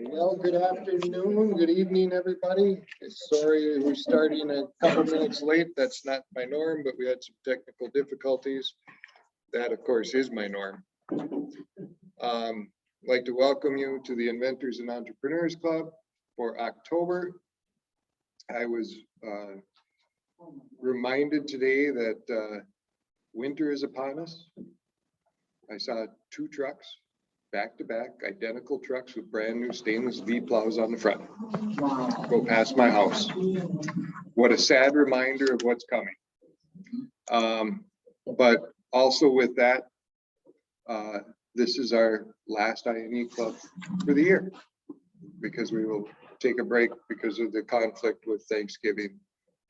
Well, good afternoon, good evening, everybody. Sorry, we're starting a couple minutes late. That's not my norm, but we had some technical difficulties. That, of course, is my norm. I'd like to welcome you to the Inventors and Entrepreneurs Club for October. I was reminded today that winter is upon us. I saw 2 trucks, back-to-back, identical trucks with brand new stainless V plows on the front. Go past my house. What a sad reminder of what's coming. But also with that, this is our last INE club for the year, because we will take a break because of the conflict with Thanksgiving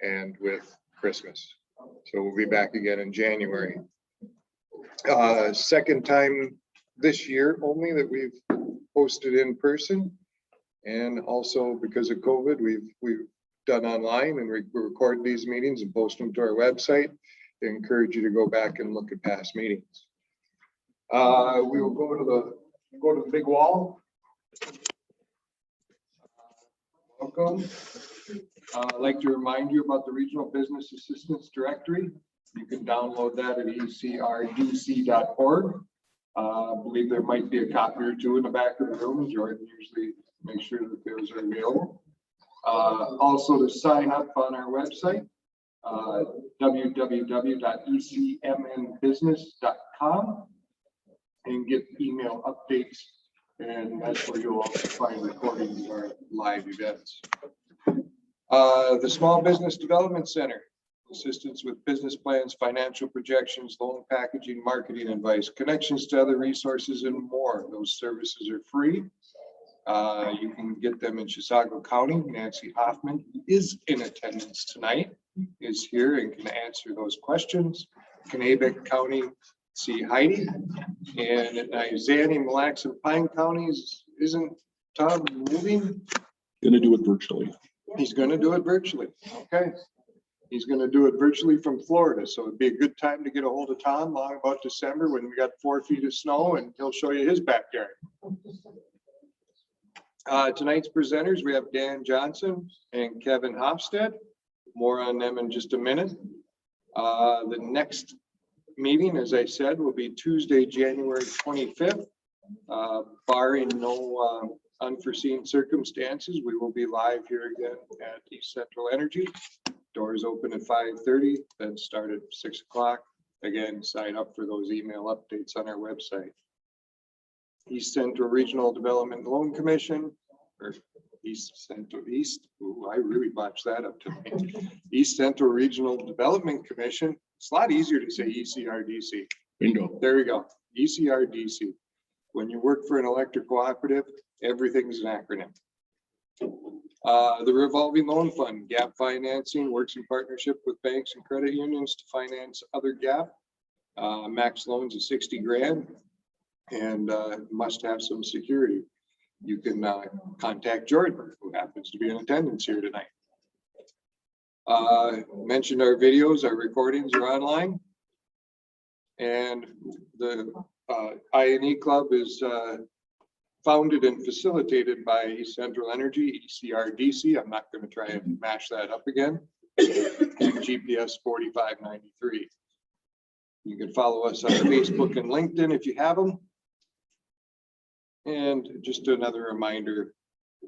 and with Christmas. So we'll be back again in January. Second time this year only that we've hosted in person, and also because of COVID, we've done online, and we record these meetings and post them to our website. I encourage you to go back and look at past meetings. We will go to the big wall. Welcome. I'd like to remind you about the Regional Business Assistance Directory. You can download that at ecrdc.org. I believe there might be a copy or 2 in the back of the room. Jordan usually makes sure that those are available. Also to sign up on our website, www.ecmnbusiness.com, and get email updates, and that's where you'll also find recordings of our live events. The Small Business Development Center, assistance with business plans, financial projections, loan packaging, marketing advice, connections to other resources, and more. Those services are free. You can get them in Chisago County. Nancy Hoffman, who is in attendance tonight, is here and can answer those questions. Kanabec County, see Heidi. And at Izani, Mille Lacs, and Pine counties, isn't Tom moving? Gonna do it virtually. He's going to do it virtually. Okay. He's going to do it virtually from Florida. So it'd be a good time to get a hold of Tom long about December when we got 4 feet of snow, and he'll show you his backyard. Tonight's presenters, we have Dan Johnson and Kevin Hofstad. More on them in just a minute. The next meeting, as I said, will be Tuesday, January 25th. Barring no unforeseen circumstances, we will be live here again at East Central Energy. Doors open at 5:30, then start at 6 o'clock. Again, sign up for those email updates on our website. East Central Regional Development Loan Commission, or East Central East. Ooh, I really botched that up tonight. East Central Regional Development Commission. It's a lot easier to say ECRDC. Bingo. There we go. ECRDC. When you work for an electric cooperative, everything's an acronym. The revolving loan fund, gap financing, works in partnership with banks and credit unions to finance other gap. Max loans is 60 grand and must have some security. You can contact Jordan, who happens to be in attendance here tonight. Mentioned our videos, our recordings are online. And the INE Club is founded and facilitated by East Central Energy, ECRDC. I'm not going to try and mash that up again. And GPS 4593. You can follow us on Facebook and LinkedIn if you have them. And just another reminder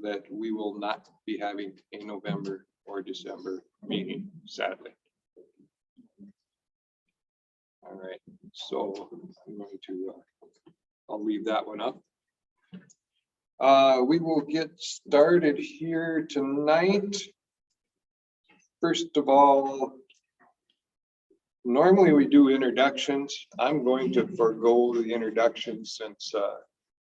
that we will not be having a November or December meeting, sadly. All right, so I'm going to, I'll leave that one up. We will get started here tonight. First of all, normally we do introductions. I'm going to forego the introductions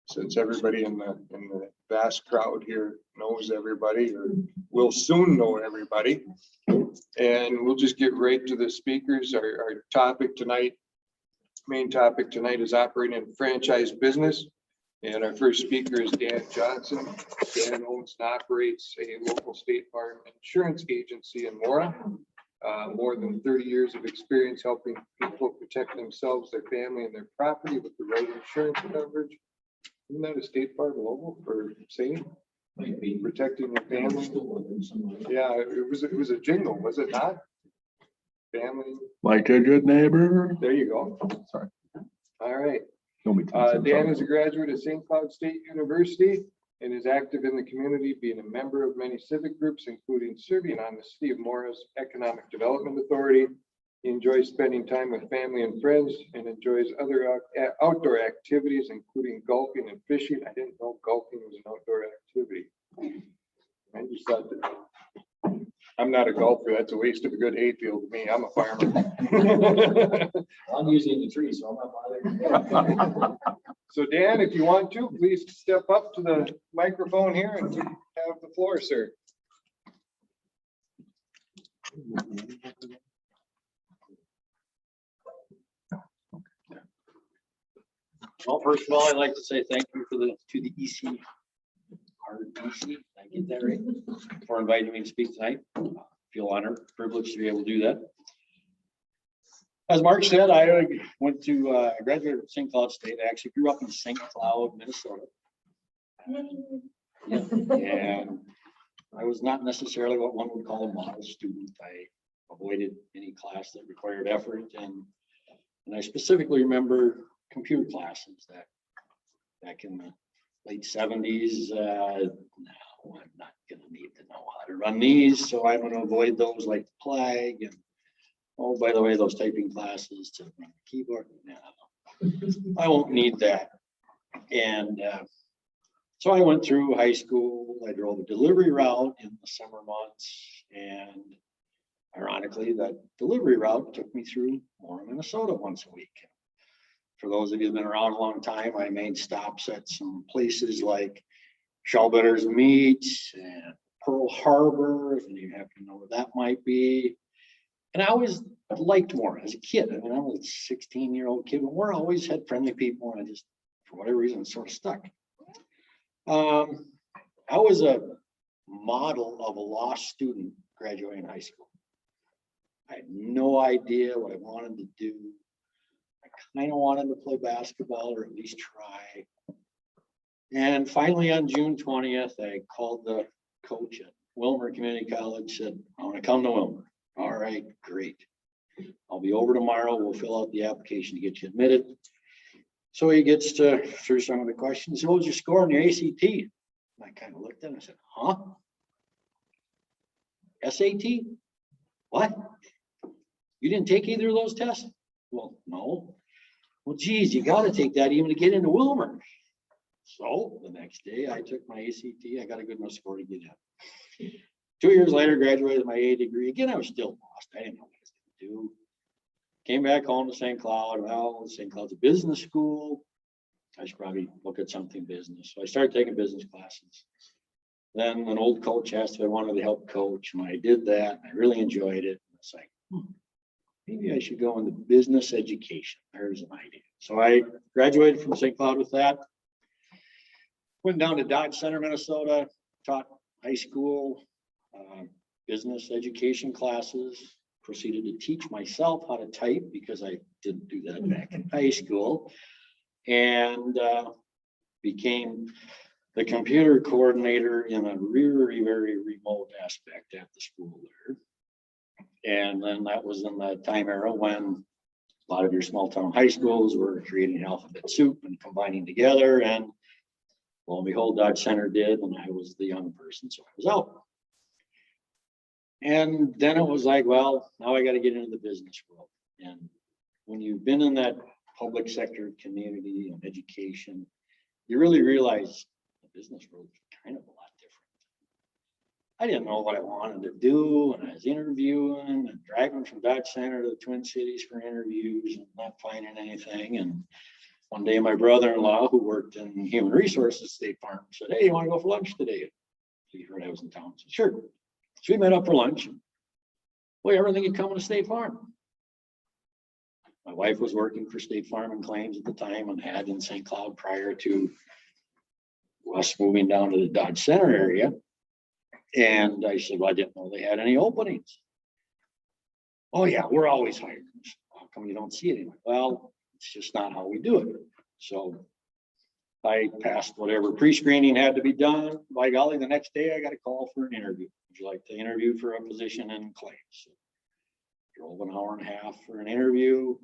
since everybody in the vast crowd here knows everybody, or will soon know everybody. And we'll just get right to the speakers. Our topic tonight, main topic tonight, is operating a franchise business. And our first speaker is Dan Johnson. Dan owns and operates a local state farm insurance agency in Mora. More than 30 years of experience helping people protect themselves, their family, and their property with the right insurance coverage. Isn't that a State Farm logo for saying? Might be. Protecting your family? Yeah, it was a jingle, was it not? Family, Like a good neighbor. there you go. Sorry. All right. Don't make sense. Dan is a graduate of St. Cloud State University and is active in the community, being a member of many civic groups, including serving on the City of Mora's Economic Development Authority. He enjoys spending time with family and friends and enjoys other outdoor activities, including golfing and fishing. I didn't know golfing was an outdoor activity. I just thought that I'm not a golfer. That's a waste of a good hayfield to me. I'm a farmer. I'm using the tree, so I'm not bothered. So Dan, if you want to, please step up to the microphone here and have the floor, sir. Well, first of all, I'd like to say thank you to the EC, RDC, did I get that right? For inviting me to speak tonight. Feel honored, privileged to be able to do that. As Mark said, I went to graduated from St. Cloud State. I actually grew up in St. Cloud, Minnesota. And I was not necessarily what one would call a model student. I avoided any class that required effort, and I specifically remember computer classes that back in the late 70s. No, I'm not going to need to know how to run these, so I'm going to avoid those like the plague. And oh, by the way, those typing classes to run the keyboard. No, I won't need that. And so I went through high school. I drove a delivery route in the summer months, and ironically, that delivery route took me through Mora, Minnesota once a week. For those of you who've been around a long time, I made stops at some places like Shellbetter's Meat and Pearl Harbor, if you happen to know where that might be. And I always liked Mora as a kid. I mean, I was a 16-year-old kid, but Mora always had friendly people, and I just, for whatever reason, sort of stuck. I was a model of a law student graduating high school. I had no idea what I wanted to do. I kind of wanted to play basketball, or at least try. And finally, on June 20th, I called the coach at Wilmer Community College, said, I want to come to Wilmer. All right, great. I'll be over tomorrow. We'll fill out the application to get you admitted. So he gets through some of the questions. What was your score on your ACT? And I kind of looked at him and I said, huh? SAT? What? You didn't take either of those tests? Well, no. Well, geez, you got to take that even to get into Wilmer. So the next day I took my ACT. I got a good enough score to get in. 2 years later, graduated with my AA degree. Again, I was still lost. I didn't know what I was going to do. Came back home to St. Cloud. Well, St. Cloud's a business school. I should probably look at something business. So I started taking business classes. Then an old coach asked if I wanted to help coach, and I did that. I really enjoyed it. It's like, maybe I should go into business education. There's an idea. So I graduated from St. Cloud with that. Went down to Dodge Center, Minnesota, taught high school business education classes, proceeded to teach myself how to type because I didn't do that back in high school, and became the computer coordinator in a very, very remote aspect at the school there. And then that was in the time era when a lot of your small town high schools were creating alphabet soup and combining together. And lo and behold, Dodge Center did, and I was the young person, so I was out. And then it was like, well, now I got to get into the business world. And when you've been in that public sector community and education, you really realize the business world is kind of a lot different. I didn't know what I wanted to do, and I was interviewing and driving from Dodge Center to the Twin Cities for interviews and not finding anything. And one day my brother-in-law, who worked in human resources State Farm, said, hey, you want to go for lunch today? So he heard I was in town. I said, sure. So we met up for lunch. Well, everything had come to State Farm. My wife was working for State Farm and Claims at the time and had in St. Cloud prior to us moving down to the Dodge Center area. And I said, well, I didn't know they had any openings. Oh yeah, we're always hiring. How come you don't see it anymore? Well, it's just not how we do it. So I passed whatever pre-screening had to be done. By golly, the next day I got a call for an interview. Would you like to interview for a position in claims? So drove an hour and a half for an interview.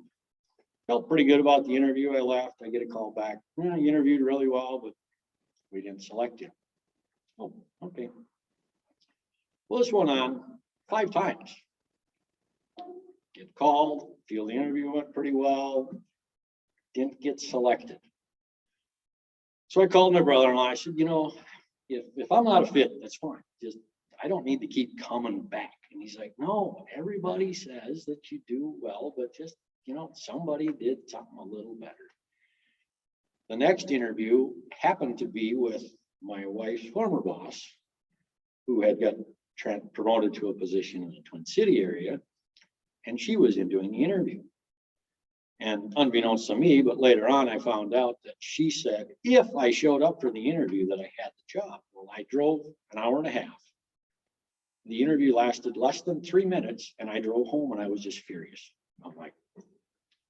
Felt pretty good about the interview. I left. I get a call back. Yeah, you interviewed really well, but we didn't select you. Oh, okay. Well, this went on 5 times. Get called, feel the interview went pretty well, didn't get selected. So I called my brother-in-law. I said, you know, if I'm not a fit, that's fine. Just, I don't need to keep coming back. And he's like, no, everybody says that you do well, but just, you know, somebody did something a little better. The next interview happened to be with my wife's former boss, who had got promoted to a position in the Twin City area. And she was in doing the interview. And unbeknownst to me, but later on, I found out that she said, if I showed up for the interview, that I had the job. Well, I drove an hour and a half. The interview lasted less than 3 minutes, and I drove home and I was just furious. I'm like,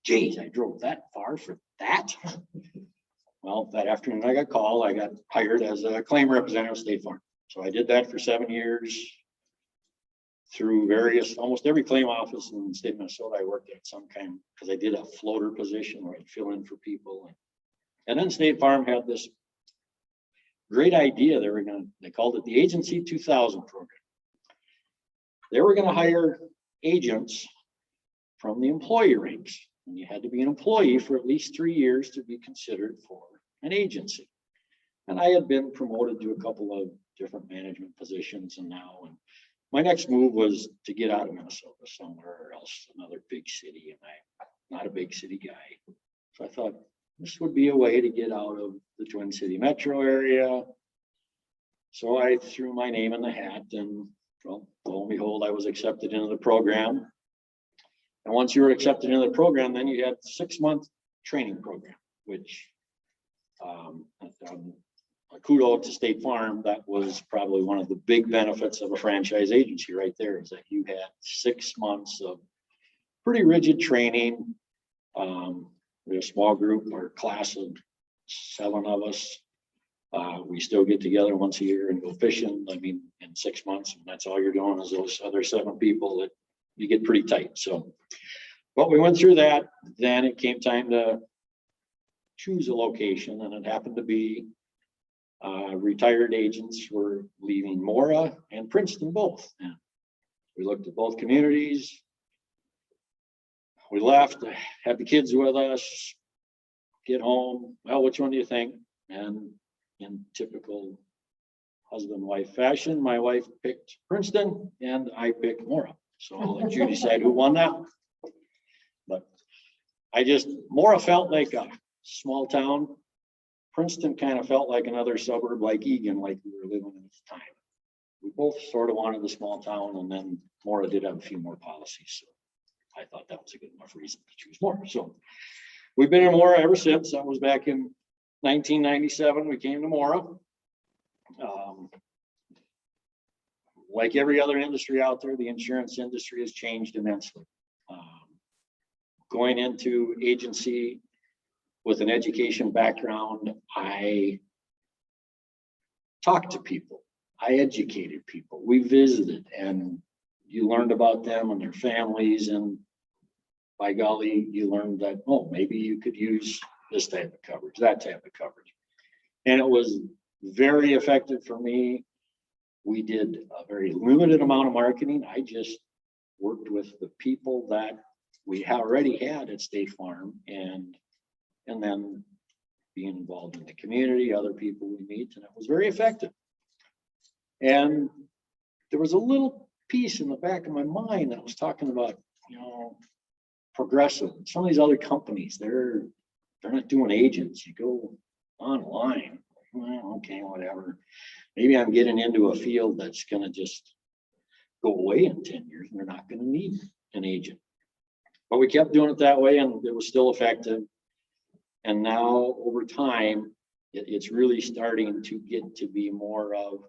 geez, I drove that far for that? Well, that afternoon I got called. I got hired as a claim representative of State Farm. So I did that for 7 years. Through various, almost every claim office in the state of Minnesota, I worked at some kind, because I did a floater position where I'd fill in for people. And then State Farm had this great idea. They called it the Agency 2000 program. They were going to hire agents from the employee ranks. And you had to be an employee for at least 3 years to be considered for an agency. And I had been promoted to a couple of different management positions and my next move was to get out of Minnesota somewhere else, another big city, and I'm not a big city guy. So I thought this would be a way to get out of the Twin City metro area. So I threw my name in the hat, and well, lo and behold, I was accepted into the program. And once you were accepted into the program, then you had a 6-month training program, which kudos to State Farm. That was probably one of the big benefits of a franchise agency right there, is that you had 6 months of pretty rigid training. We had a small group, or class of 7 of us. We still get together once a year and go fishing. I mean, in 6 months, and that's all you're doing is those other 7 people that you get pretty tight. So, but we went through that. Then it came time to choose a location, and it happened to be retired agents were leaving Mora and Princeton both. And we looked at both communities. We left, had the kids with us, get home. Well, which one do you think? And in typical husband-wife fashion, my wife picked Princeton and I picked Mora. So I'll let you decide who won that. But Mora felt like a small town. Princeton kind of felt like another suburb, like Egan, like we were living in at the time. We both sort of wanted the small town, and then Mora did have a few more policies. So I thought that was a good enough reason to choose Mora. So we've been in Mora ever since. That was back in 1997. We came to Mora. Like every other industry out there, the insurance industry has changed immensely. Going into agency with an education background, I talked to people, I educated people, we visited, and you learned about them and their families, and by golly, you learned that, oh, maybe you could use this type of coverage, that type of coverage. And it was very effective for me. We did a very limited amount of marketing. I just worked with the people that we already had at State Farm, and then being involved in the community, other people we meet, and it was very effective. And there was a little piece in the back of my mind that was talking about, you know, Progressive, some of these other companies, they're not doing agents. You go online, well, okay, whatever. Maybe I'm getting into a field that's going to just go away in 10 years, and they're not going to need an agent. But we kept doing it that way, and it was still effective. And now over time, it's really starting to get to be more of,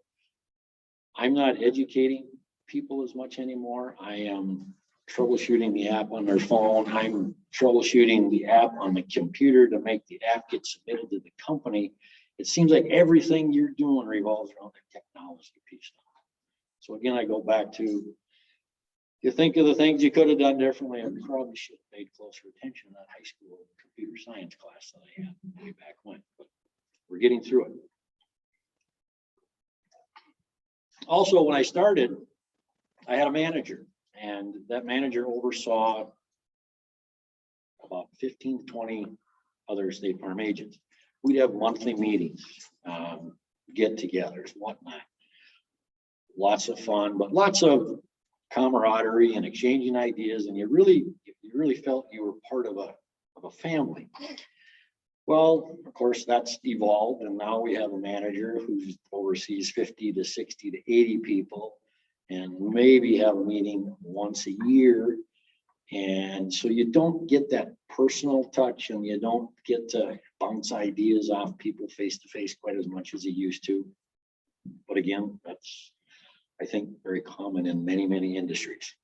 I'm not educating people as much anymore. I am troubleshooting the app on their phone. I'm troubleshooting the app on the computer to make the app get submitted to the company. It seems like everything you're doing revolves around the technology piece. So again, I go back to, you think of the things you could have done differently. I probably should have paid closer attention to that high school computer science class that I had way back when, but we're getting through it. Also, when I started, I had a manager, and that manager oversaw about 15 to 20 other State Farm agents. We'd have monthly meetings, get-togethers, whatnot. Lots of fun, but lots of camaraderie and exchanging ideas, and you really felt you were part of a family. Well, of course, that's evolved, and now we have a manager who oversees 50 to 60 to 80 people, and maybe have a meeting once a year. And so you don't get that personal touch, and you don't get to bounce ideas off people face to face quite as much as you used to. But again, that's, I think, very common in many, many industries.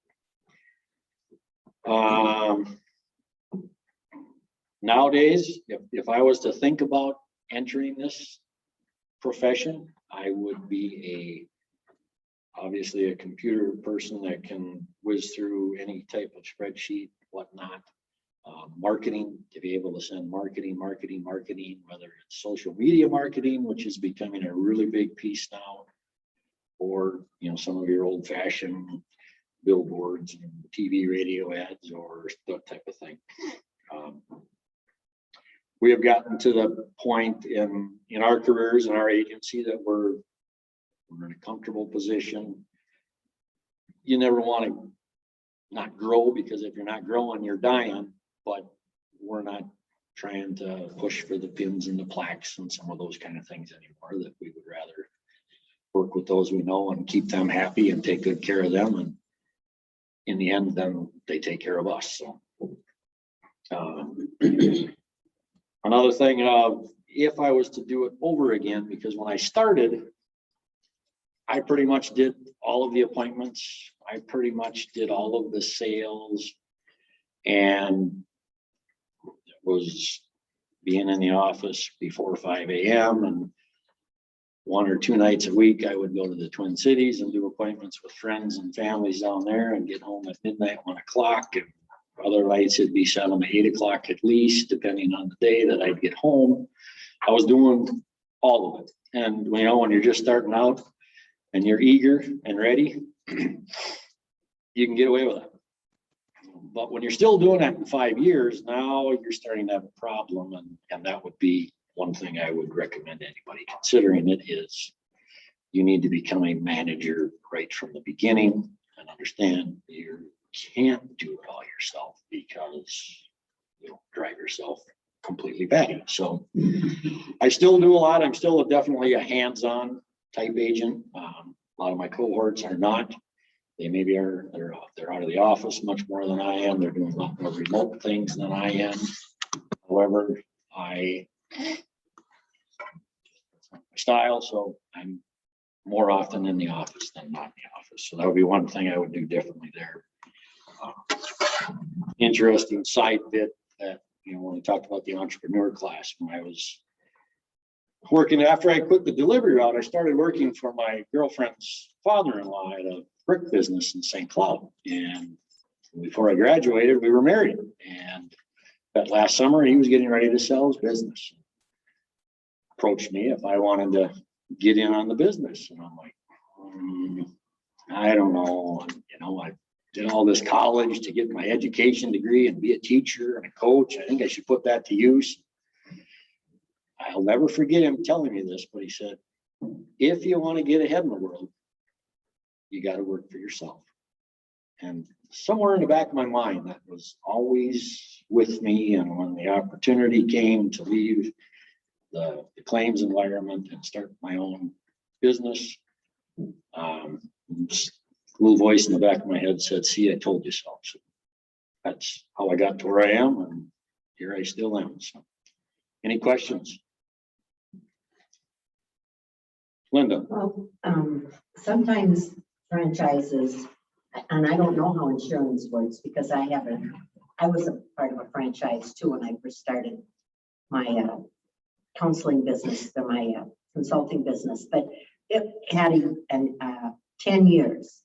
Nowadays, if I was to think about entering this profession, I would be obviously a computer person that can whiz through any type of spreadsheet, whatnot. Marketing, to be able to send marketing, whether it's social media marketing, which is becoming a really big piece now, or some of your old-fashioned billboards and TV, radio ads, or that type of thing. We have gotten to the point in our careers in our agency that we're in a comfortable position. You never want to not grow, because if you're not growing, you're dying. But we're not trying to push for the pins and the plaques and some of those kind of things anymore. That we would rather work with those we know and keep them happy and take good care of them. And in the end, then they take care of us. So another thing, if I was to do it over again, because when I started, I pretty much did all of the appointments. I pretty much did all of the sales, and was being in the office before 5 a.m. and 1 or 2 nights a week, I would go to the Twin Cities and do appointments with friends and families down there, and get home at midnight, 1 o'clock. And other nights it'd be 7 to 8 o'clock at least, depending on the day that I'd get home. I was doing all of it. And when you're just starting out and you're eager and ready, you can get away with it. But when you're still doing that in 5 years, now you're starting to have a problem. And that would be one thing I would recommend anybody considering it, is you need to become a manager right from the beginning, and understand you can't do it all yourself, because you'll drive yourself completely batty. So I still do a lot. I'm still definitely a hands-on type agent. A lot of my cohorts are not. They maybe they're out of the office much more than I am. They're doing a lot more remote things than I am. However, my style, so I'm more often in the office than not in the office. So that would be one thing I would do differently there. Interesting side bit that, when we talked about the entrepreneur class, when I was working, after I quit the delivery route, I started working for my girlfriend's father-in-law at a brick business in St. Cloud. And before I graduated, we were married. And that last summer, he was getting ready to sell his business. Approached me if I wanted to get in on the business. And I'm like, I don't know. I did all this college to get my education degree and be a teacher and a coach. I think I should put that to use. I'll never forget him telling me this, but he said, if you want to get ahead in the world, you got to work for yourself. And somewhere in the back of my mind, that was always with me. And when the opportunity came to leave the claims environment and start my own business, little voice in the back of my head said, see, I told you so. So that's how I got to where I am, and here I still am. So any questions? Linda? Well, sometimes franchises and I don't know how insurance works because I was a part of a franchise too when I first started my counseling business or my consulting business, but it had 10 years.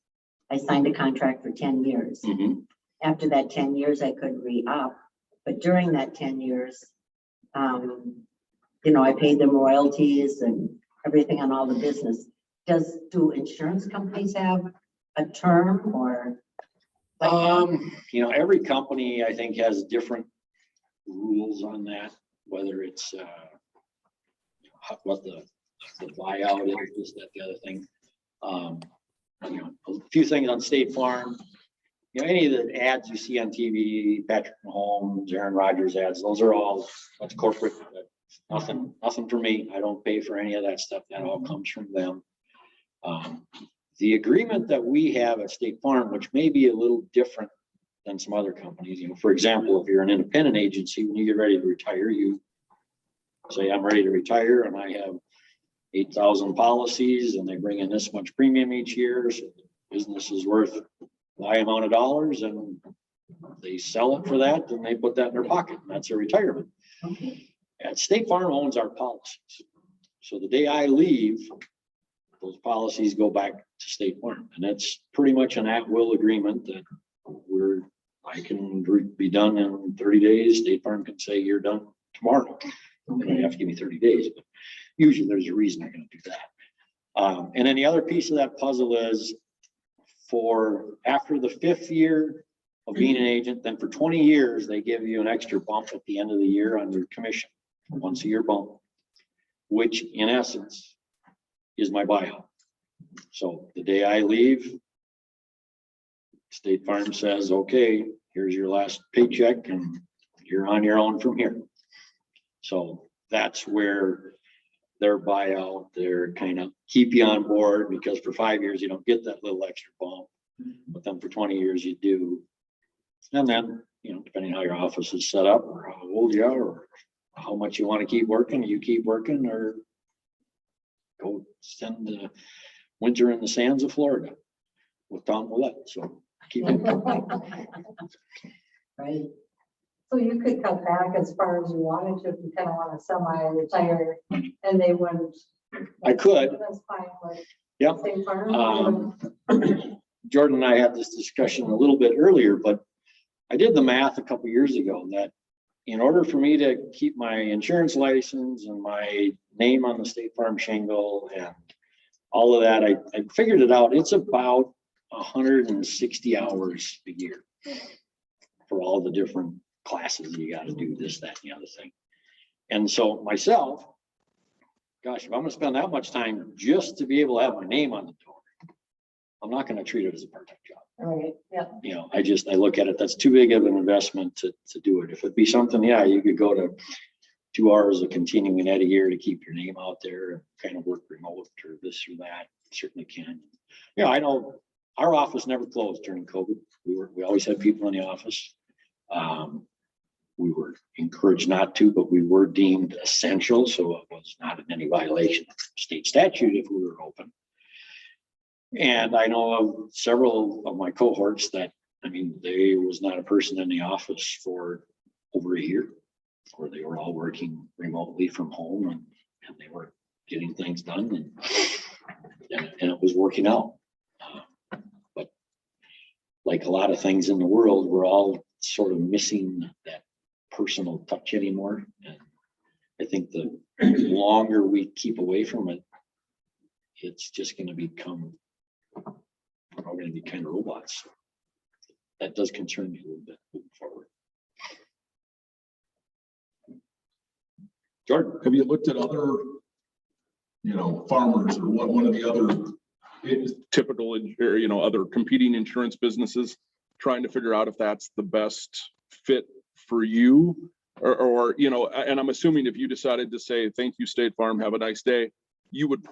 I signed a contract for 10 years. Mhm. After that 10 years, I could re-up, but during that 10 years, I paid them royalties and everything on all the business. Do insurance companies have a term or? Every company I think has different rules on that, whether it's what the buyout is, this, that, the other thing. A few things on State Farm. Any of the ads you see on TV, Patrick Mahomes, Aaron Rodgers ads, those are all, that's corporate. That's nothing for me. I don't pay for any of that stuff. That all comes from them. The agreement that we have at State Farm, which may be a little different than some other companies, for example, if you're an independent agency, when you get ready to retire, you say, I'm ready to retire and I have 8,000 policies and they bring in this much premium each year. So the business is worth Y amount of dollars and they sell it for that and they put that in their pocket. And that's their retirement. Okay. And State Farm owns our policies. So the day I leave, those policies go back to State Farm. And that's pretty much an at-will agreement that I can be done in 30 days. State Farm can say you're done tomorrow. They don't have to give me 30 days, but usually there's a reason they're going to do that. And then the other piece of that puzzle is after the 5th year of being an agent, then for 20 years, they give you an extra bump at the end of the year on your commission, once a year bump, which in essence is my buyout. So the day I leave, State Farm says, okay, here's your last paycheck and you're on your own from here. So that's where their buyout, they're kind of keep you on board because for 5 years, you don't get that little extra bump, but then for 20 years you do. And then, depending on how your office is set up or how old you are or how much you want to keep working, you keep working or go spend the winter in the sands of Florida with Tom Willett. So keep it. Right. So you could cut back as far as you wanted to if you kind of want to semi-retire and they wouldn't. I could. That's fine. Like Yep. State Farm. Jordan and I had this discussion a little bit earlier, but I did the math a couple years ago that in order for me to keep my insurance license and my name on the State Farm shingle and all of that, I figured it out. It's about 160 hours a year for all the different classes. You got to do this, that, and the other thing. And so myself, gosh, if I'm going to spend that much time just to be able to have my name on the door, I'm not going to treat it as a part-time job. Right. Yeah. I look at it, that's too big of an investment to do it. If it'd be something, you could go to 2 hours of continuing ed a year to keep your name out there and kind of work remote or this or that. Certainly can. I know our office never closed during COVID. We always had people in the office. We were encouraged not to, but we were deemed essential. So it was not in any violation of state statute if we were open. And I know of several of my cohorts that, there was not a person in the office for over a year, where they were all working remotely from home and they were getting things done and it was working out. But like a lot of things in the world, we're all sort of missing that personal touch anymore. And I think the longer we keep away from it, it's just going to become, we're all going to be kind of robots. That does concern me a little bit moving forward. Jordan, Have you looked at other, farmers or what one of the other typical, other competing insurance businesses, trying to figure out if that's the best fit for you or and I'm assuming if you decided to say, thank you, State Farm, have a nice day, you would,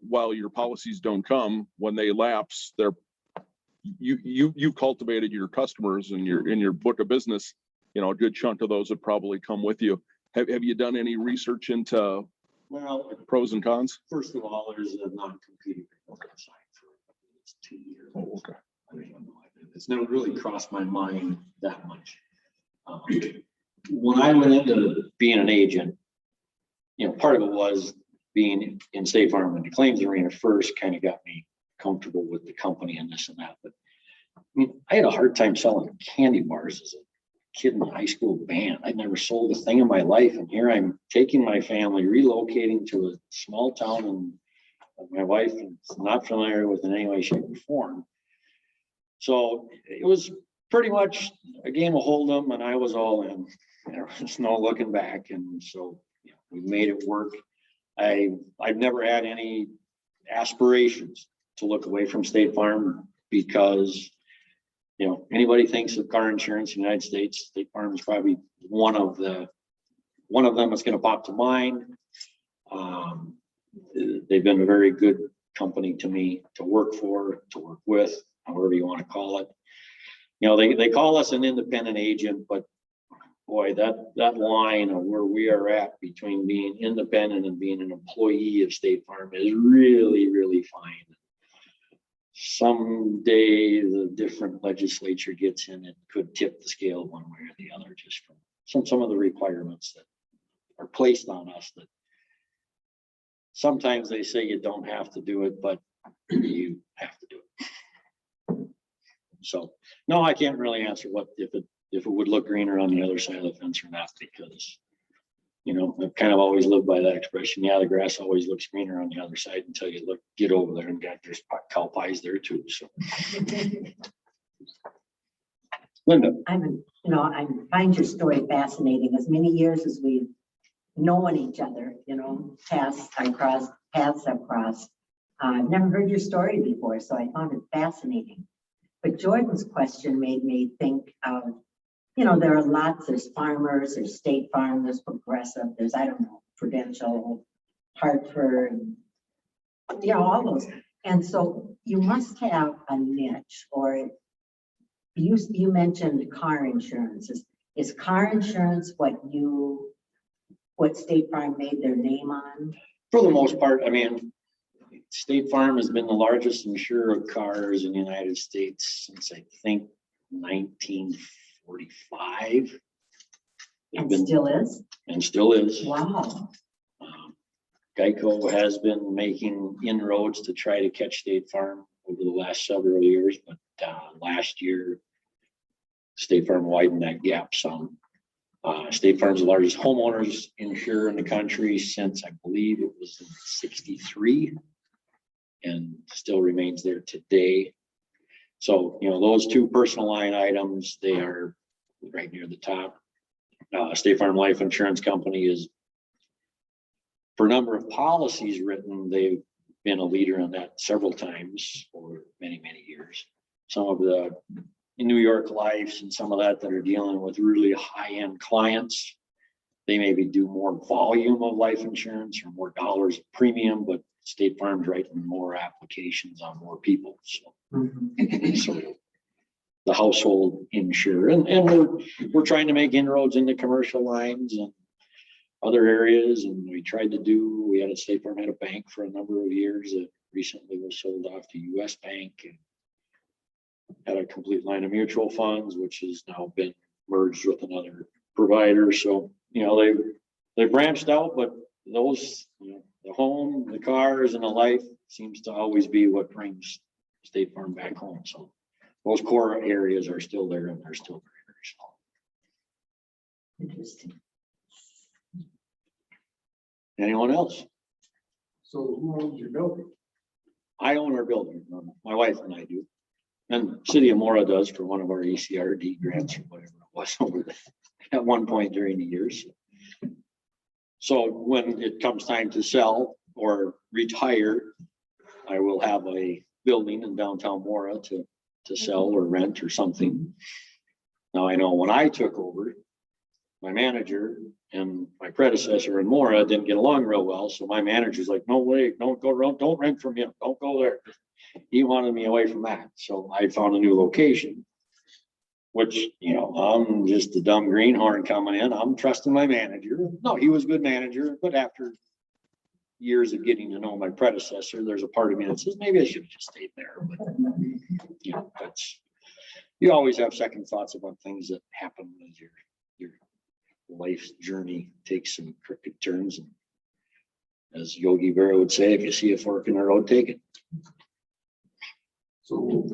while your policies don't come, when they lapse, you cultivated your customers and in your book of business, a good chunk of those would probably come with you. Have you done any research into pros and cons? First of all, there's a non-competing agreement signed for 2 years. Oh, okay. It's never really crossed my mind that much. When I went into being an agent, part of it was being in State Farm and the claims arena first kind of got me comfortable with the company and this and that. But I mean, I had a hard time selling candy bars as a kid in the high school band. I'd never sold a thing in my life. And here I'm taking my family, relocating to a small town, and my wife is not familiar with in any way, shape, or form. So it was pretty much a game of hold'em, and I was all in. There was no looking back. And so we made it work. I've never had any aspirations to look away from State Farm because anybody thinks of car insurance in the United States, State Farm is probably one of them that's going to pop to mind. They've been a very good company to me to work for, to work with, however you want to call it. They call us an independent agent, but boy, that line of where we are at between being independent and being an employee of State Farm is really, really fine. Someday the different legislature gets in, it could tip the scale one way or the other, just from some of the requirements that are placed on us that sometimes they say you don't have to do it, but you have to do it. So no, I can't really answer if it would look greener on the other side of the fence or not, because I've kind of always lived by that expression. Yeah, the grass always looks greener on the other side until you get over there and there's cow pies there too. So, Linda, I find your story fascinating. As many years as we've known each other, paths have crossed. I've never heard your story before, so I found it fascinating. But Jordan's question made me think of, there are lots, there's Farmers, there's State Farm, there's Progressive, there's, Prudential, Hartford, all those. And so you must have a niche, or you mentioned car insurance. Is car insurance what State Farm made their name on? for the most part, State Farm has been the largest insurer of cars in the United States since I think 1945. And still is? And still is. Wow. Geico has been making inroads to try to catch State Farm over the last several years, but last year, State Farm widened that gap some. State Farm's the largest homeowners insurer in the country since I believe it was in '63, and still remains there today. So, those two personal line items, they are right near the top. State Farm Life Insurance Company is, for a number of policies written, they've been a leader in that several times for many, many years. Some of the New York Lives and some of that are dealing with really high-end clients. They maybe do more volume of life insurance or more dollars of premium, but State Farm's writing more applications on more people. So, so the household insurer, and we're trying to make inroads into commercial lines and other areas. And we had a State Farm had a bank for a number of years that recently was sold off to US Bank, and had a complete line of mutual funds, which has now been merged with another provider. So, they branched out, but those, the home, the cars, and the life seems to always be what brings State Farm back home. So those core areas are still there, and they're still very, very small. Interesting. Anyone else? So who owns your building? I own our building. My wife and I do. And City of Mora does for one of our ACRD grants or whatever it was over there at one point during the years. So when it comes time to sell or retire, I will have a building in downtown Mora to sell or rent or something. Now I know when I took over, my manager and my predecessor in Mora didn't get along real well. So my manager's like, no way, don't go around, don't rent from him, don't go there. He wanted me away from that. So I found a new location, which, I'm just a dumb greenhorn coming in. I'm trusting my manager. No, he was a good manager, but after years of getting to know my predecessor, there's a part of me that says, maybe I should have just stayed there. But, you know, you always have second thoughts about things that happen as your life's journey takes some crooked turns. And as Yogi Berra would say, if you see a fork in the road, take it. So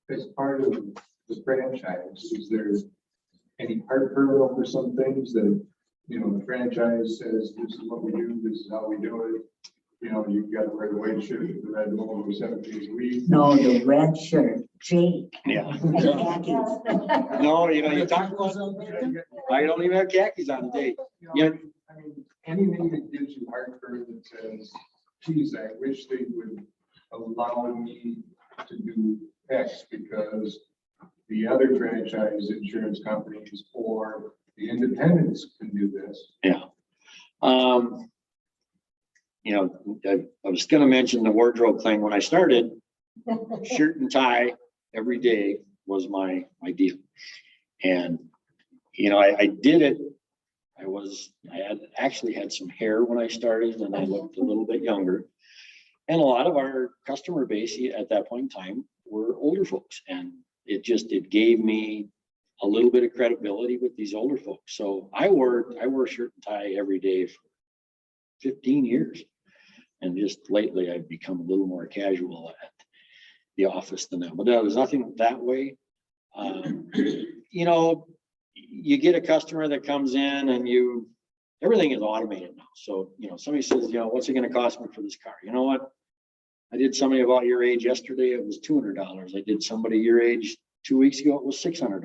as part of the franchise, is there any part hurdle for some things that, you know, the franchise says, this is what we do, this is how we do it? You know, you've got to wear the white shirt, the red logo 7 days a week. No, the red shirt, Jake. Yeah. And khakis. No, you know, you talk about, I don't even have khakis on today. You know, I mean, anything that gives you heartburn that says, geez, I wish they would allow me to do X because the other franchise insurance companies or the independents can do this. Yeah. You know, I was going to mention the wardrobe thing. When I started, shirt and tie every day was my deal. And, you know, I did it. I had actually had some hair when I started, and I looked a little bit younger. And a lot of our customer base at that point in time were older folks. And it gave me a little bit of credibility with these older folks. So I wore shirt and tie every day for 15 years. And just lately I've become a little more casual at the office than that. But there was nothing that way. You know, you get a customer that comes in and everything is automated now. So, you know, somebody says, you know, what's it going to cost me for this car? You know what? I did somebody about your age yesterday. It was $200. I did somebody your age 2 weeks ago. It was $600.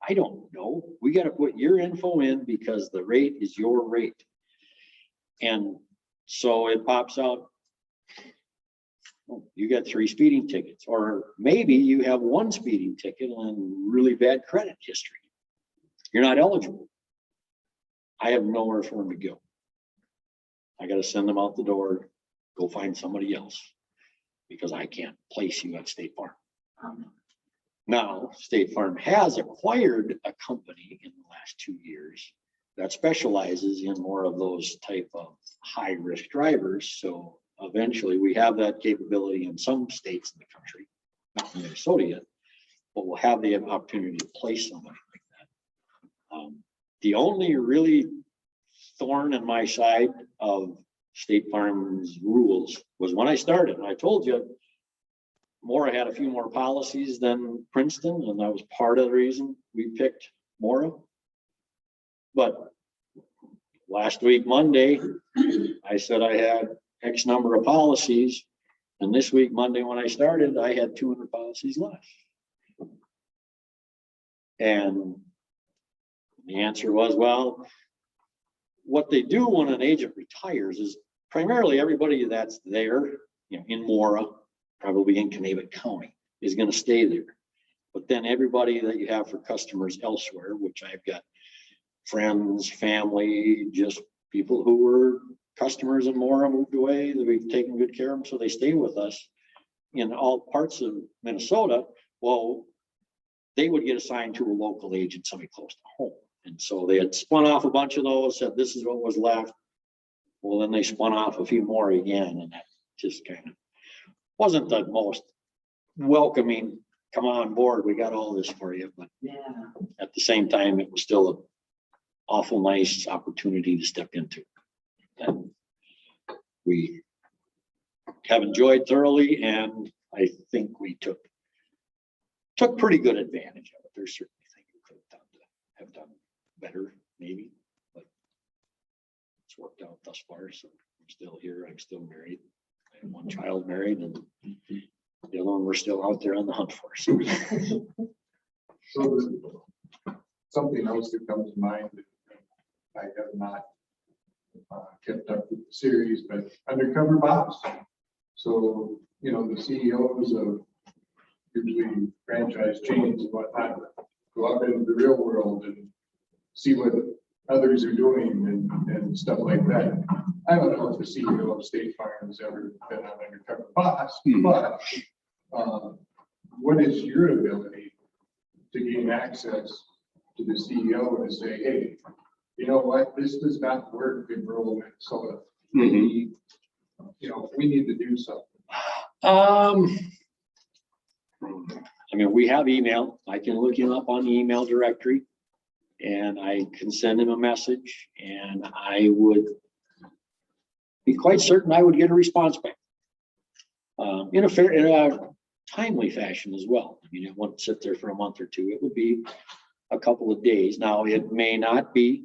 I don't know. We got to put your info in because the rate is your rate. And so it pops out, oh, you got 3 speeding tickets, or maybe you have 1 speeding ticket and really bad credit history. You're not eligible. I have nowhere for them to go. I got to send them out the door, go find somebody else because I can't place you at State Farm. Now, State Farm has acquired a company in the last 2 years that specializes in more of those type of high risk drivers. So eventually we have that capability in some states in the country, not in Minnesota yet, but we'll have the opportunity to place somebody like that. The only really thorn in my side of State Farm's rules was when I started, and I told you, Mora had a few more policies than Princeton, and that was part of the reason we picked Mora. But last week, Monday, I said I had X number of policies. And this week, Monday, when I started, I had 200 policies left. And the answer was, well, what they do when an agent retires is primarily everybody that's there, you know, in Mora, probably in Kanabec County, is going to stay there. But then everybody that you have for customers elsewhere, which I've got friends, family, just people who were customers in Mora moved away, that we've taken good care of them, so they stay with us in all parts of Minnesota. Well, they would get assigned to a local agent, somebody close to home. And so they had spun off a bunch of those, said this is what was left. Well, then they spun off a few more again, and that just kind of wasn't the most welcoming, come on board, we got all this for you. But Yeah. at the same time, it was still an awful nice opportunity to step into. And we have enjoyed thoroughly, and I think we took pretty good advantage of it. There's certainly things we could have done better, maybe, but it's worked out thus far. So I'm still here. I'm still married. I have 1 child married, and the other one we're still out there on the hunt for. So Something else that comes to mind that I have not kept up with the series, but undercover boss. So, you know, the CEOs of usually franchise chains and whatnot go out into the real world and see what others are doing and stuff like that. I don't know if the CEO of State Farm has ever been on undercover boss, but what is your ability to gain access to the CEO and say, hey, you know what, this does not work in rural Minnesota. Maybe You know, if we need to do something. I mean, we have email. I can look him up on the email directory and I can send him a message and I would be quite certain I would get a response back. In a timely fashion as well. I mean, it wouldn't sit there for a month or two. It would be a couple of days. Now, it may not be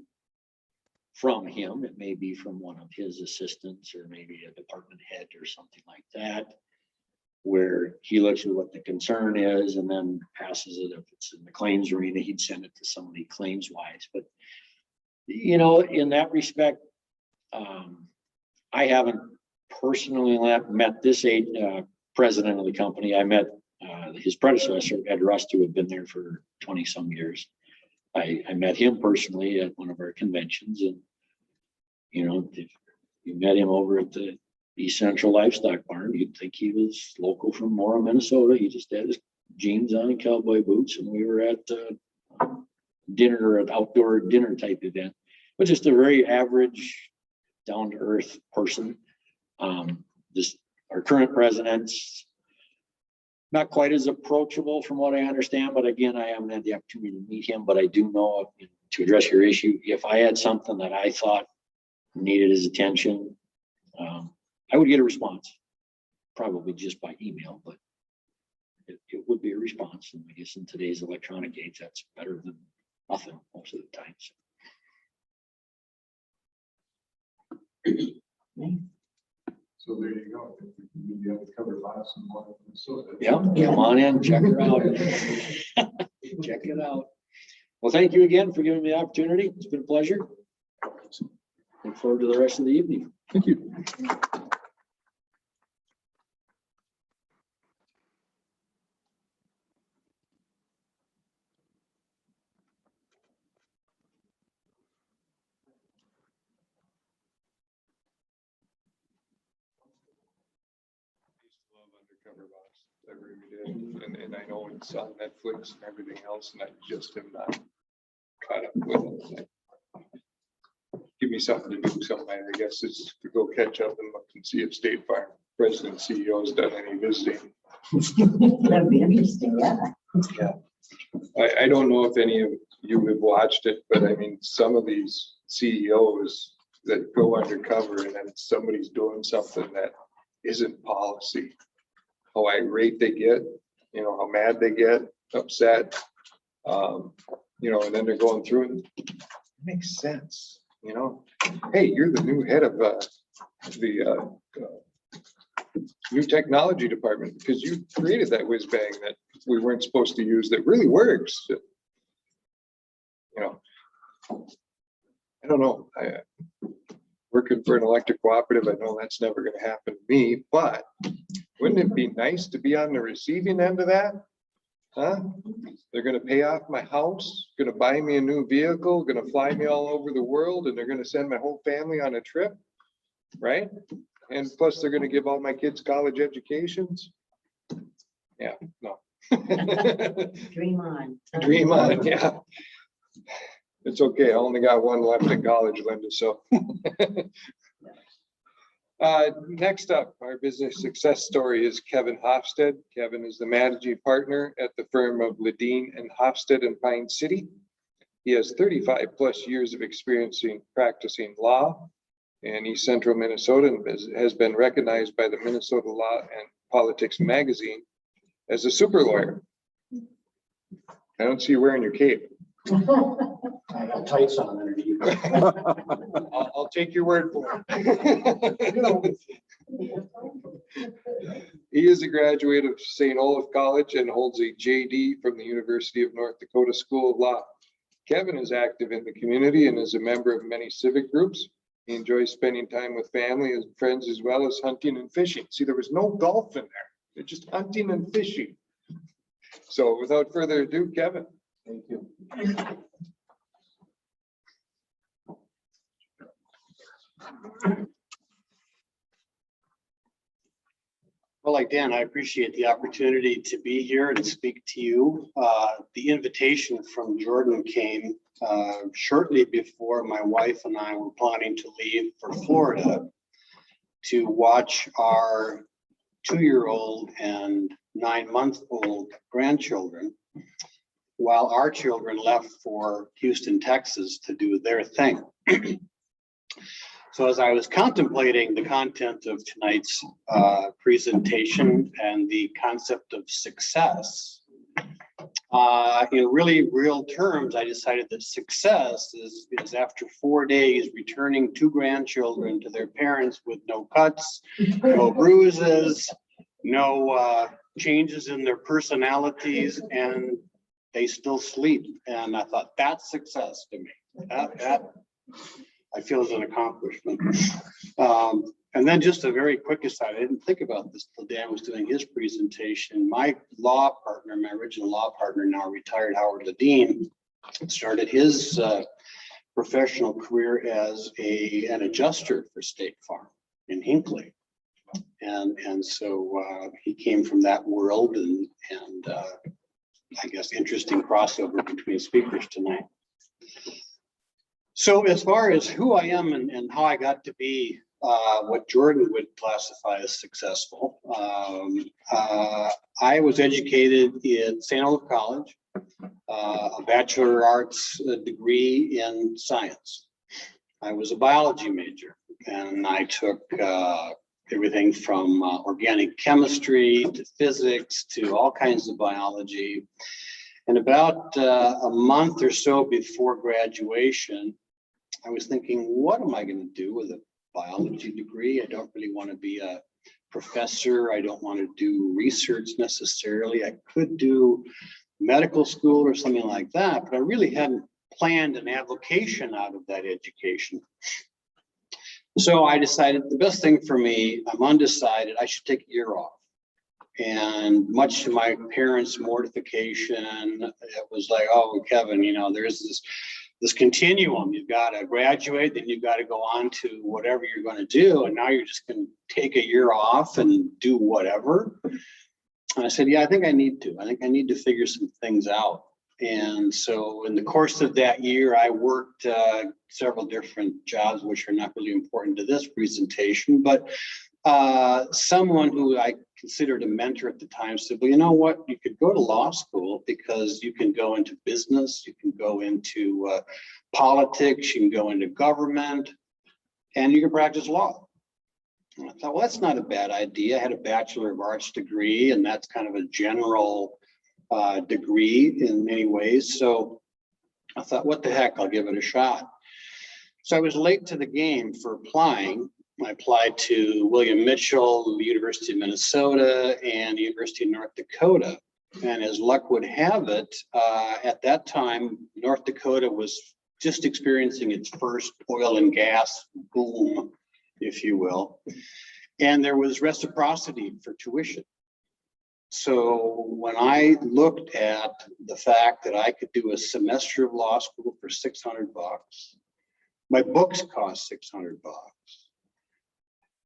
from him. It may be from one of his assistants or maybe a department head or something like that, where he looks at what the concern is and then passes it. If it's in the claims arena, he'd send it to somebody claims wise. But, you know, in that respect, I haven't personally met this president of the company. I met his predecessor, Ed Rust, who had been there for 20 some years. I met him personally at one of our conventions, and you know, if you met him over at the East Central Livestock Barn, you'd think he was local from Mora, Minnesota. He just had his jeans on and cowboy boots, and we were at dinner, an outdoor dinner type event, but just a very average, down to earth person. Just our current president's not quite as approachable from what I understand, but again, I haven't had the opportunity to meet him, but I do know, to address your issue, if I had something that I thought needed his attention, I would get a response, probably just by email, but it would be a response. And I guess in today's electronic age, that's better than nothing most of the times. So there you go. You have to cover lots and more. Yeah, come on in, check her out. Check it out. Well, thank you again for giving me the opportunity. It's been a pleasure. Look forward to the rest of the evening. Thank you. Undercover Boss. I really did. And I know it's on Netflix and everything else, and I just am not caught up with it. Give me something to do sometime, I guess, is to go catch up and look and see if State Farm President CEO has done any visiting. That'd be interesting, yeah. Yeah. I don't know if any of you have watched it, but I mean, some of these CEOs that go undercover and then somebody's doing something that isn't policy, how irate they get, you know, how mad they get, upset, you know, and then they're going through and it makes sense, you know. Hey, you're the new head of the new technology department because you created that whiz bang that we weren't supposed to use that really works. You know, I don't know. Working for an electric cooperative, I know that's never going to happen to me, but wouldn't it be nice to be on the receiving end of that? Huh? They're going to pay off my house, going to buy me a new vehicle, going to fly me all over the world, and they're going to send my whole family on a trip, right? And plus they're going to give all my kids college educations. Yeah, no. Dream on. Dream on, yeah. It's okay. I only got one left at college, Linda, so. Next up, our business success story is Kevin Hofstad. Kevin is the managing partner at the firm of Ledin Hofstad in Pine City. He has 35 plus years of experience in practicing law in East Central Minnesota and has been recognized by the Minnesota Law and Politics magazine as a super lawyer. I don't see you wearing your cape. I got tights on underneath. I'll take your word for it. He is a graduate of St. Olaf College and holds a JD from the University of North Dakota School of Law. Kevin is active in the community and is a member of many civic groups. He enjoys spending time with family and friends as well as hunting and fishing. See, there was no golf in there. They're just hunting and fishing. So without further ado, Kevin. Thank you. Well, like Dan, I appreciate the opportunity to be here and speak to you. The invitation from Jordan came shortly before my wife and I were planning to leave for Florida to watch our 2-year-old and 9-month-old grandchildren while our children left for Houston, Texas to do their thing. So as I was contemplating the content of tonight's presentation and the concept of success, in really real terms, I decided that success is after 4 days returning 2 grandchildren to their parents with no cuts, no bruises, no changes in their personalities, and they still sleep. And I thought, that's success to me. That I feel is an accomplishment. And then just a very quick aside, I didn't think about this till Dan was doing his presentation. My law partner, my original law partner, now retired, Howard Ledin, started his professional career as an adjuster for State Farm in Hinckley. And so he came from that world, and I guess interesting crossover between speakers tonight. So as far as who I am and how I got to be what Jordan would classify as successful, I was educated at St. Olaf College, a Bachelor of Arts degree in science. I was a biology major, and I took everything from organic chemistry to physics to all kinds of biology. And about a month or so before graduation, I was thinking, what am I going to do with a biology degree? I don't really want to be a professor. I don't want to do research necessarily. I could do medical school or something like that, but I really hadn't planned an avocation out of that education. So I decided the best thing for me, I'm undecided, I should take a year off. And much to my parents' mortification, it was like, oh, Kevin, you know, there's this continuum. You've got to graduate, then you've got to go on to whatever you're going to do. And now you're just going to take a year off and do whatever. And I said, yeah, I think I need to. I think I need to figure some things out. And so in the course of that year, I worked several different jobs, which are not really important to this presentation, but someone who I considered a mentor at the time said, well, you know what, you could go to law school because you can go into business, you can go into politics, you can go into government, and you can practice law. And I thought, well, that's not a bad idea. I had a Bachelor of Arts degree, and that's kind of a general degree in many ways. So I thought, what the heck, I'll give it a shot. So I was late to the game for applying. I applied to William Mitchell, the University of Minnesota, and the University of North Dakota. And as luck would have it, at that time, North Dakota was just experiencing its first oil and gas boom, if you will. And there was reciprocity for tuition. So when I looked at the fact that I could do a semester of law school for $600, my books cost $600.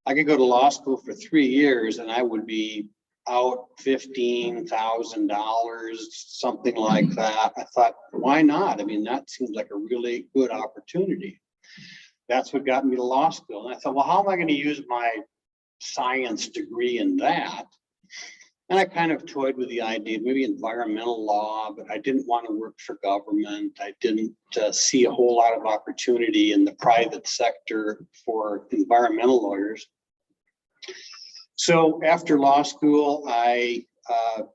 I could go to law school for 3 years and I would be out $15,000, something like that. I thought, why not? I mean, that seems like a really good opportunity. That's what got me to law school. And I thought, well, how am I going to use my science degree in that? And I kind of toyed with the idea of maybe environmental law, but I didn't want to work for government. I didn't see a whole lot of opportunity in the private sector for environmental lawyers. So after law school, I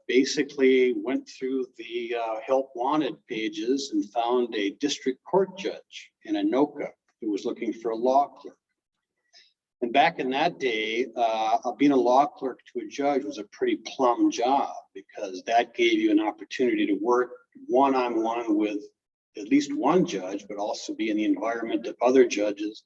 basically went through the help wanted pages and found a district court judge in Anoka who was looking for a law clerk. And back in that day, being a law clerk to a judge was a pretty plum job because that gave you an opportunity to work one-on-one with at least one judge, but also be in the environment of other judges.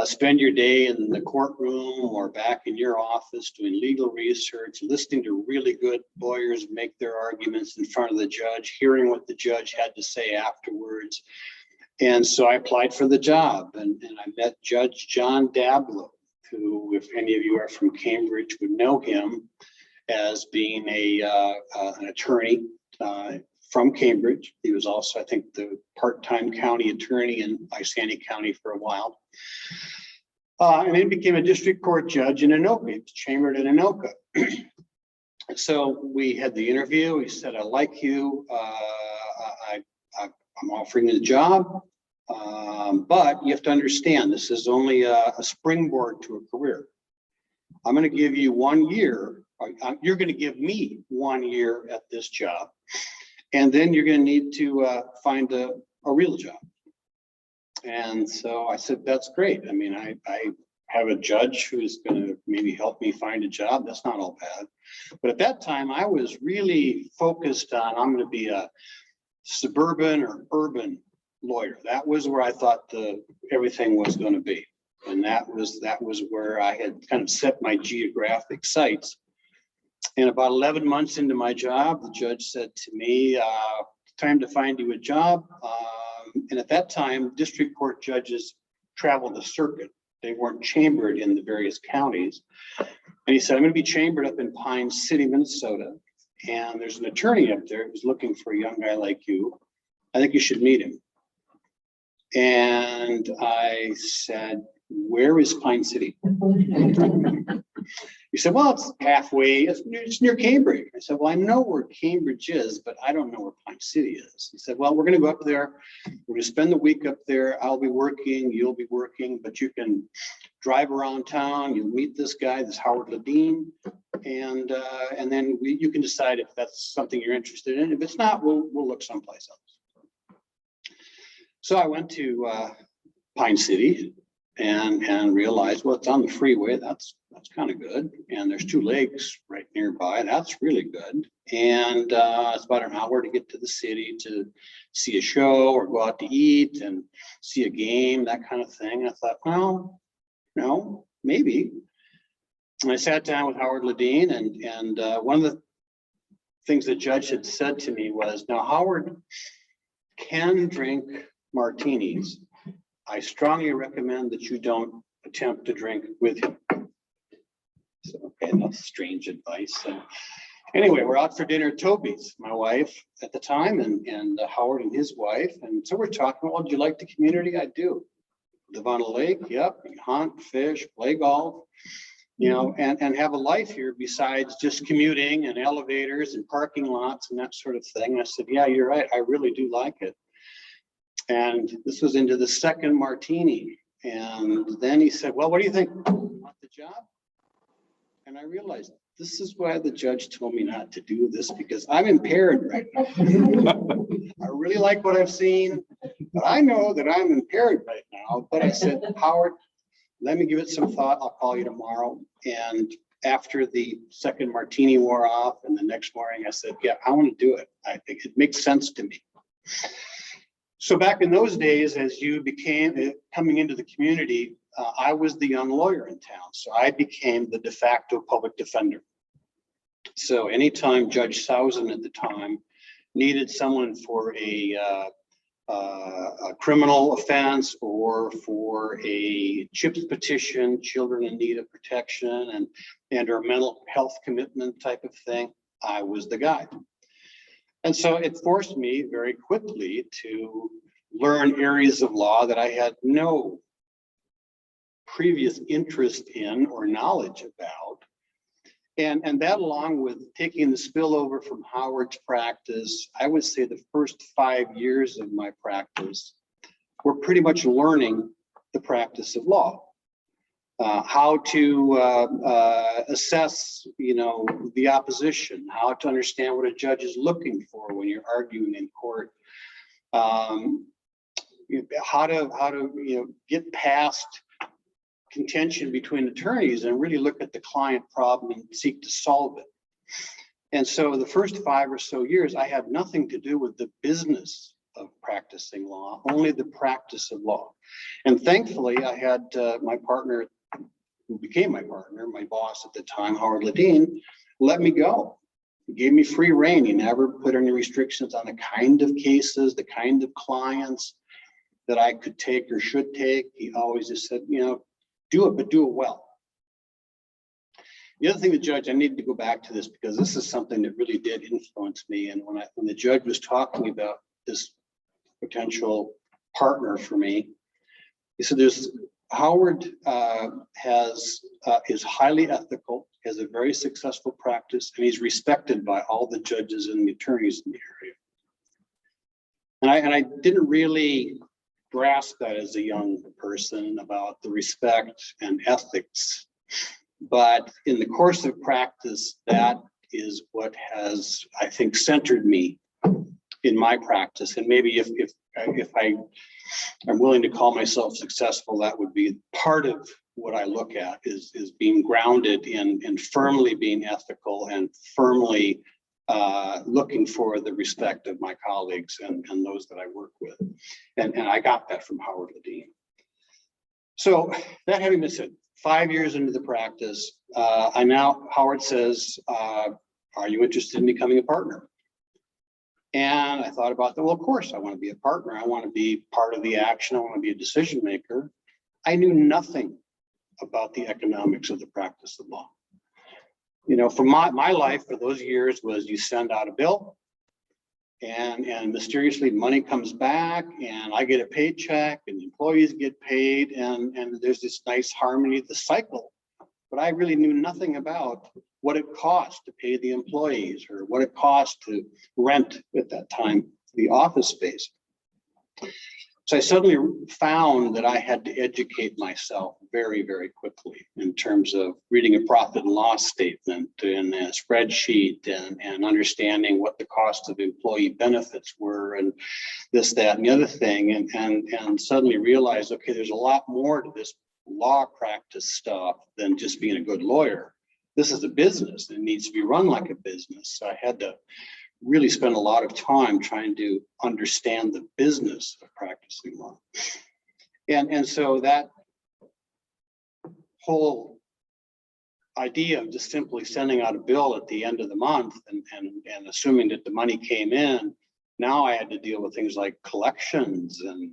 Spend your day in the courtroom or back in your office doing legal research, listening to really good lawyers make their arguments in front of the judge, hearing what the judge had to say afterwards. And so I applied for the job, and I met Judge John Dablow, who, if any of you are from Cambridge, would know him as being an attorney from Cambridge. He was also, I think, the part-time county attorney in Isani County for a while. And then became a district court judge in Anoka. He was chambered in Anoka. So we had the interview. He said, "I like you. I'm offering you the job. But you have to understand, this is only a springboard to a career. I'm going to give you 1 year. You're going to give me 1 year at this job. And then you're going to need to find a real job." And so I said, "That's great. I mean, I have a judge who's going to maybe help me find a job. That's not all bad." But at that time, I was really focused on, I'm going to be a suburban or urban lawyer. That was where I thought everything was going to be. And that was where I had kind of set my geographic sights. And about 11 months into my job, the judge said to me, "Time to find you a job." And at that time, district court judges traveled the circuit. They weren't chambered in the various counties. And he said, "I'm going to be chambered up in Pine City, Minnesota. And there's an attorney up there who's looking for a young guy like you. I think you should meet him." And I said, "Where is Pine City?" He said, "Well, it's halfway, it's near Cambridge." I said, "Well, I know where Cambridge is, but I don't know where Pine City is." He said, "Well, we're going to go up there. We're going to spend the week up there. I'll be working, you'll be working, but you can drive around town. You'll meet this guy, this Howard Ledin, and then you can decide if that's something you're interested in. If it's not, we'll look someplace else." So I went to Pine City and realized, well, it's on the freeway. That's kind of good. And there's 2 lakes right nearby. That's really good. And it's about an hour to get to the city to see a show or go out to eat and see a game, that kind of thing. And I thought, well, no, maybe. And I sat down with Howard Ledin, and one of the things the judge had said to me was, "Now, Howard can drink martinis. I strongly recommend that you don't attempt to drink with him." So, okay, that's strange advice. So anyway, we're out for dinner at Toby's, my wife at the time, and Howard and his wife. And so we're talking, "Well, do you like the community?" "I do." "Live on a lake?" "Yep." "You hunt, fish, play golf, and have a life here besides just commuting and elevators and parking lots and that sort of thing." And I said, "Yeah, you're right. I really do like it." And this was into the second martini. And then he said, "Well, what do you think? Want the job?" And I realized this is why the judge told me not to do this, because I'm impaired right now. I really like what I've seen, but I know that I'm impaired right now. But I said, "Howard, let me give it some thought. I'll call you tomorrow." And after the second martini wore off and the next morning, I said, "Yeah, I want to do it. I think it makes sense to me." So back in those days, as you became coming into the community, I was the young lawyer in town. So I became the de facto public defender. So anytime Judge Sousen at the time needed someone for a criminal offense or for a CHIPS petition, children in need of protection and or mental health commitment type of thing, I was the guy. And so it forced me very quickly to learn areas of law that I had no previous interest in or knowledge about. And that, along with taking the spillover from Howard's practice, I would say the first 5 years of my practice were pretty much learning the practice of law. How to assess, the opposition, how to understand what a judge is looking for when you're arguing in court, how to get past contention between attorneys and really look at the client problem and seek to solve it. And so the first 5 or so years, I had nothing to do with the business of practicing law, only the practice of law. And thankfully, I had my partner, who became my partner, my boss at the time, Howard Ledin, let me go. He gave me free rein. He never put any restrictions on the kind of cases, the kind of clients that I could take or should take. He always just said, do it, but do it well. The other thing, the judge, I needed to go back to this because this is something that really did influence me. And when the judge was talking about this potential partner for me, he said, there's Howard is highly ethical, has a very successful practice, and he's respected by all the judges and the attorneys in the area. And I didn't really grasp that as a young person about the respect and ethics. But in the course of practice, that is what has, I think, centered me in my practice. And maybe if I am willing to call myself successful, that would be part of what I look at is being grounded in firmly being ethical and firmly looking for the respect of my colleagues and those that I work with. And I got that from Howard Ledin. So that having been said, 5 years into the practice, Howard says, are you interested in becoming a partner? And I thought about that. Well, of course, I want to be a partner. I want to be part of the action. I want to be a decision maker. I knew nothing about the economics of the practice of law. You know, for my life for those years was you send out a bill and mysteriously money comes back and I get a paycheck and the employees get paid and there's this nice harmony of the cycle. But I really knew nothing about what it cost to pay the employees or what it cost to rent at that time the office space. So I suddenly found that I had to educate myself very, very quickly in terms of reading a profit and loss statement and a spreadsheet and understanding what the cost of employee benefits were and this, that, and the other thing. And suddenly realized, okay, there's a lot more to this law practice stuff than just being a good lawyer. This is a business and it needs to be run like a business. So I had to really spend a lot of time trying to understand the business of practicing law. And so that whole idea of just simply sending out a bill at the end of the month and assuming that the money came in, now I had to deal with things like collections and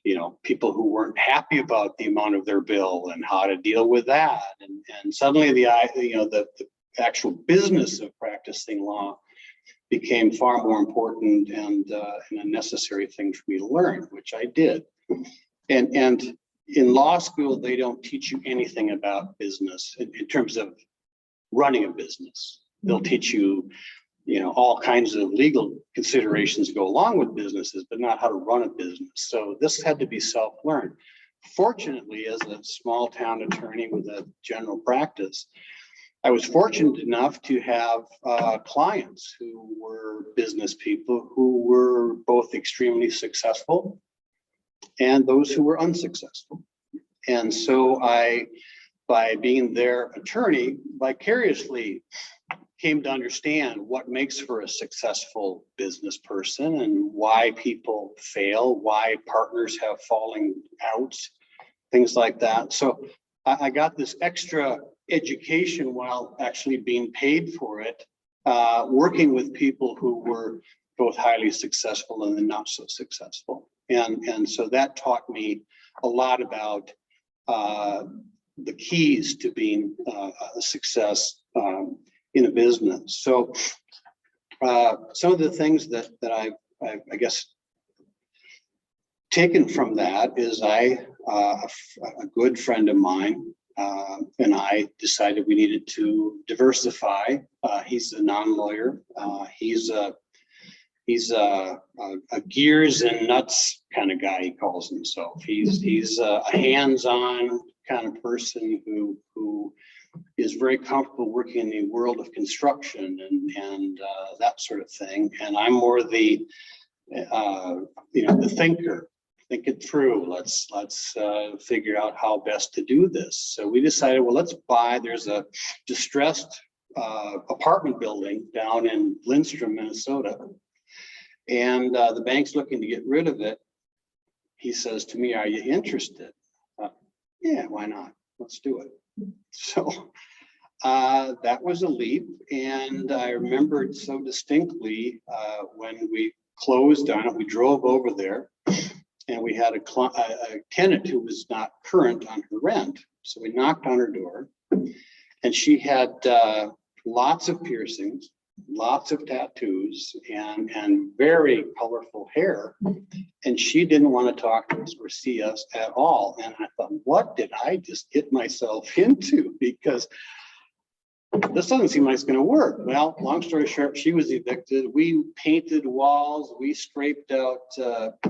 you know, people who weren't happy about the amount of their bill and how to deal with that. And suddenly the actual business of practicing law became far more important and a necessary thing for me to learn, which I did. And in law school, they don't teach you anything about business in terms of running a business. They'll teach you, you know, all kinds of legal considerations go along with businesses, but not how to run a business. So this had to be self-learned. Fortunately, as a small town attorney with a general practice, I was fortunate enough to have clients who were business people who were both extremely successful and those who were unsuccessful. And so by being their attorney, vicariously came to understand what makes for a successful business person and why people fail, why partners have falling out, things like that. So I got this extra education while actually being paid for it, working with people who were both highly successful and then not so successful. And so that taught me a lot about the keys to being a success in a business. So some of the things that I've I guess taken from that is a good friend of mine and I decided we needed to diversify. He's a non-lawyer. He's a gears and nuts kind of guy, he calls himself. He's a hands-on kind of person who is very comfortable working in the world of construction and that sort of thing. And I'm more the the thinker. Think it through. Let's figure out how best to do this. So we decided, well, there's a distressed apartment building down in Lindstrom, Minnesota. And the bank's looking to get rid of it. He says to me, are you interested? Yeah, why not? Let's do it. So that was a leap. And I remembered so distinctly when we closed on it, we drove over there and we had a tenant who was not current on her rent. So we knocked on her door and she had lots of piercings. lots of tattoos and very colorful hair. And she didn't want to talk to us or see us at all. And I thought, what did I just get myself into? Because this doesn't seem like it's going to work. Well, long story short, she was evicted. We painted walls, we scraped out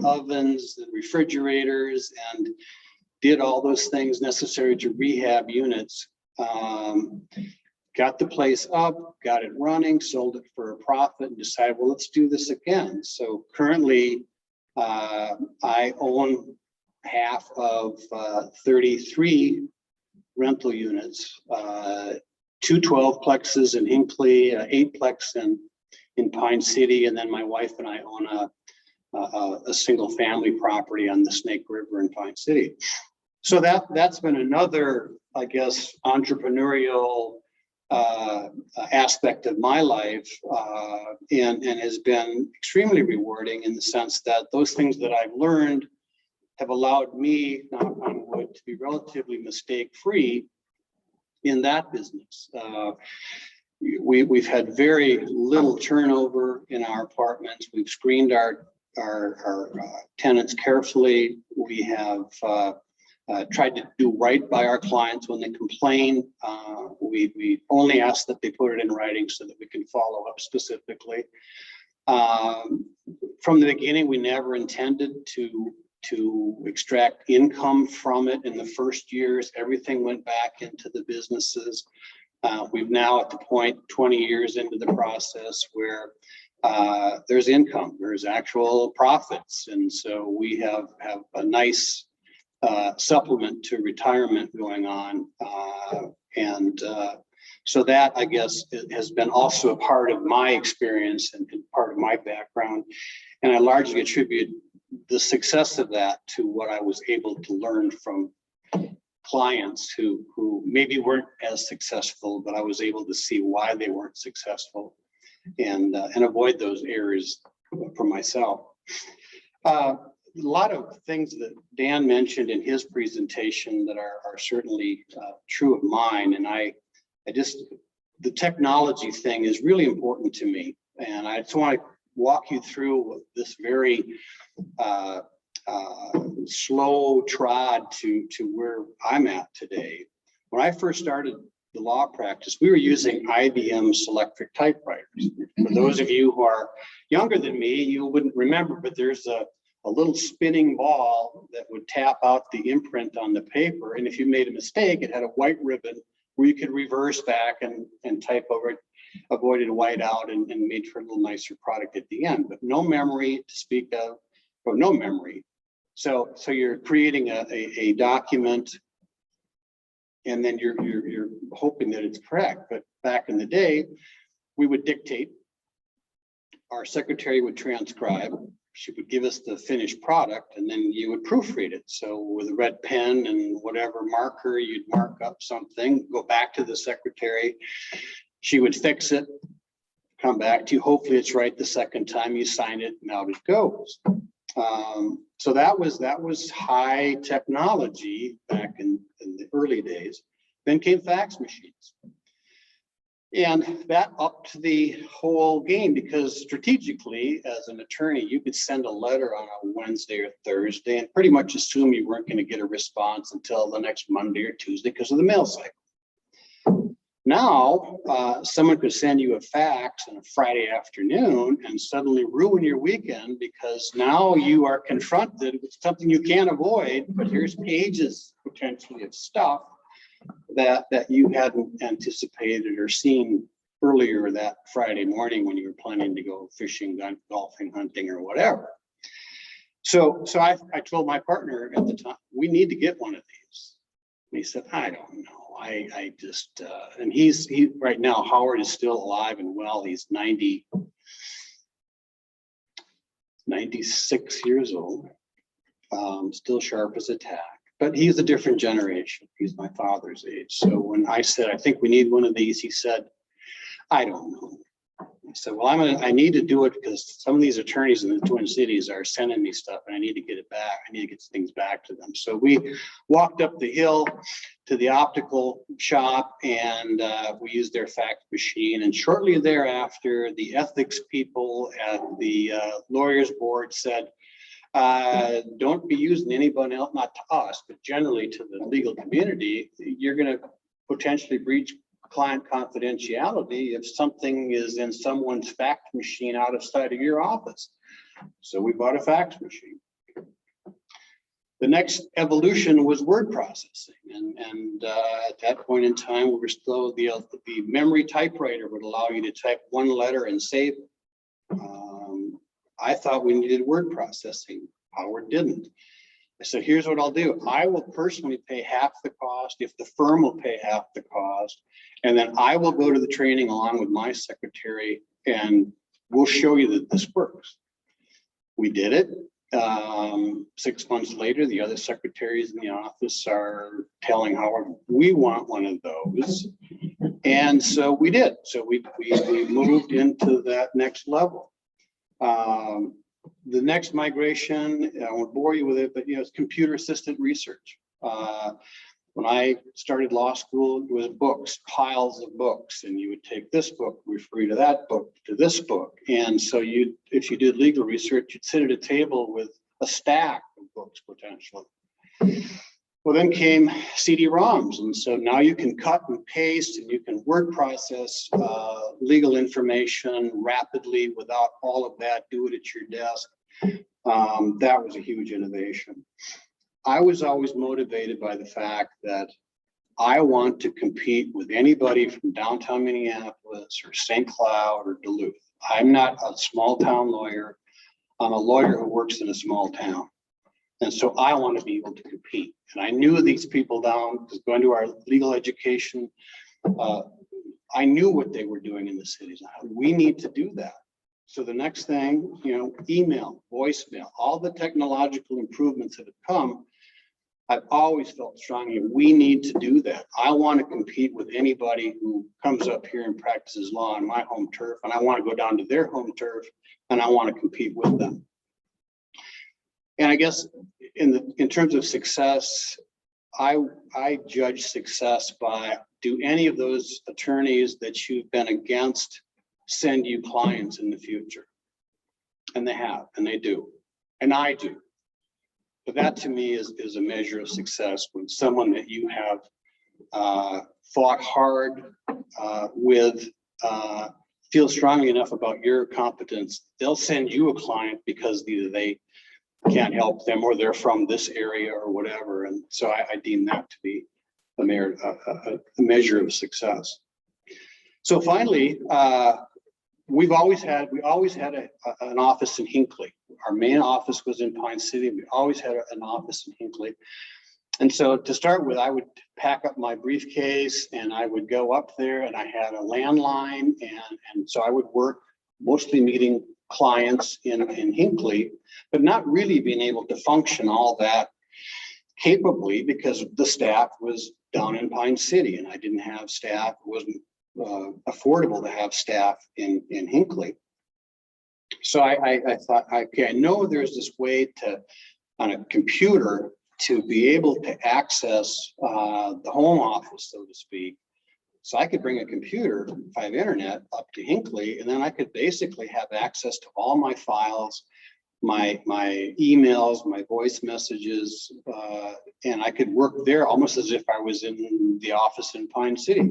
ovens and refrigerators and did all those things necessary to rehab units. Got the place up, got it running, sold it for a profit, and decided, well, let's do this again. So currently, I own half of 33 rental units, 2 12-plexes in Hinckley, 8-plex in Pine City, and then my wife and I own a single family property on the Snake River in Pine City. So that's been another, I guess, entrepreneurial aspect of my life, and has been extremely rewarding in the sense that those things that I've learned have allowed me, knock on wood, to be relatively mistake-free in that business. We've had very little turnover in our apartments. We've screened our tenants carefully. We have tried to do right by our clients when they complain. We only ask that they put it in writing so that we can follow up specifically. From the beginning, we never intended to extract income from it in the first years. Everything went back into the businesses. We've now at the point 20 years into the process where there's income, there's actual profits. And so we have a nice supplement to retirement going on. So that, I guess, has been also a part of my experience and part of my background. And I largely attribute the success of that to what I was able to learn from clients who maybe weren't as successful, but I was able to see why they weren't successful and avoid those errors for myself. A lot of things that Dan mentioned in his presentation that are certainly true of mine. And the technology thing is really important to me. And I just want to walk you through this very slow trod to where I'm at today. When I first started the law practice, we were using IBM Selectric typewriters. For those of you who are younger than me, you wouldn't remember, but there's a little spinning ball that would tap out the imprint on the paper. And if you made a mistake, it had a white ribbon where you could reverse back and type over it, avoided whiteout and made for a little nicer product at the end, but no memory to speak of, or no memory. So you're creating a document and then you're hoping that it's correct. But back in the day, we would dictate, our secretary would transcribe, she would give us the finished product, and then you would proofread it. So with a red pen and whatever marker, you'd mark up something, go back to the secretary. She would fix it, come back to you. Hopefully it's right the second time, you sign it, and out it goes. So that was high technology back in the early days. Then came fax machines. And that upped the whole game, because strategically, as an attorney, you could send a letter on a Wednesday or Thursday and pretty much assume you weren't going to get a response until the next Monday or Tuesday because of the mail cycle. Now, someone could send you a fax on a Friday afternoon and suddenly ruin your weekend, because now you are confronted with something you can't avoid, but here's pages potentially of stuff that you hadn't anticipated or seen earlier that Friday morning when you were planning to go fishing, golfing, hunting, or whatever. So I told my partner at the time, we need to get one of these. And he said, I don't know. I just, and he right now, Howard is still alive and well. He's 96 years old, still sharp as a tack. But he's a different generation. He's my father's age. So when I said, I think we need one of these, he said, I don't know. I said, well, I need to do it because some of these attorneys in the Twin Cities are sending me stuff and I need to get it back. I need to get things back to them. So we walked up the hill to the optical shop, and we used their fax machine. And shortly thereafter, the ethics people at the lawyers board said, don't be using anyone else, not to us, but generally to the legal community. You're going to potentially breach client confidentiality if something is in someone's fax machine out of sight of your office. So we bought a fax machine. The next evolution was word processing. And at that point in time, we were still, the memory typewriter would allow you to type one letter and save it. I thought we needed word processing. Howard didn't. I said, here's what I'll do. I will personally pay half the cost if the firm will pay half the cost. And then I will go to the training along with my secretary, and we'll show you that this works. We did it. 6 months later, the other secretaries in the office are telling Howard, we want one of those. And so we did. So we moved into that next level. The next migration, I won't bore you with it, but it's computer assisted research. When I started law school, it was books, piles of books, and you would take this book, refer you to that book, to this book. And so if you did legal research, you'd sit at a table with a stack of books potentially. Well, then came CD-ROMs. And so now you can cut and paste, and you can word process legal information rapidly without all of that, do it at your desk. That was a huge innovation. I was always motivated by the fact that I want to compete with anybody from downtown Minneapolis or St. Cloud or Duluth. I'm not a small town lawyer. I'm a lawyer who works in a small town. And so I want to be able to compete. And I knew these people down, because going to our legal education, I knew what they were doing in the cities. We need to do that. So the next thing, email, voicemail, all the technological improvements that have come, I've always felt strongly we need to do that. I want to compete with anybody who comes up here and practices law on my home turf, and I want to go down to their home turf, and I want to compete with them. And I guess in terms of success, I judge success by, do any of those attorneys that you've been against send you clients in the future? And they have, and they do, and I do. But that to me is a measure of success, when someone that you have fought hard with feels strongly enough about your competence, they'll send you a client because either they can't help them or they're from this area or whatever. And so I deem that to be a measure of success. So finally, we always had an office in Hinckley. Our main office was in Pine City. We always had an office in Hinckley. And so to start with, I would pack up my briefcase and I would go up there, and I had a landline. And so I would work mostly meeting clients in Hinckley, but not really being able to function all that capably because the staff was down in Pine City, and I didn't have staff. It wasn't affordable to have staff in Hinckley. So I thought, okay, I know there's this way to, on a computer, to be able to access the home office, so to speak. So I could bring a computer, if I have internet, up to Hinckley, and then I could basically have access to all my files, my emails, my voice messages, and I could work there almost as if I was in the office in Pine City.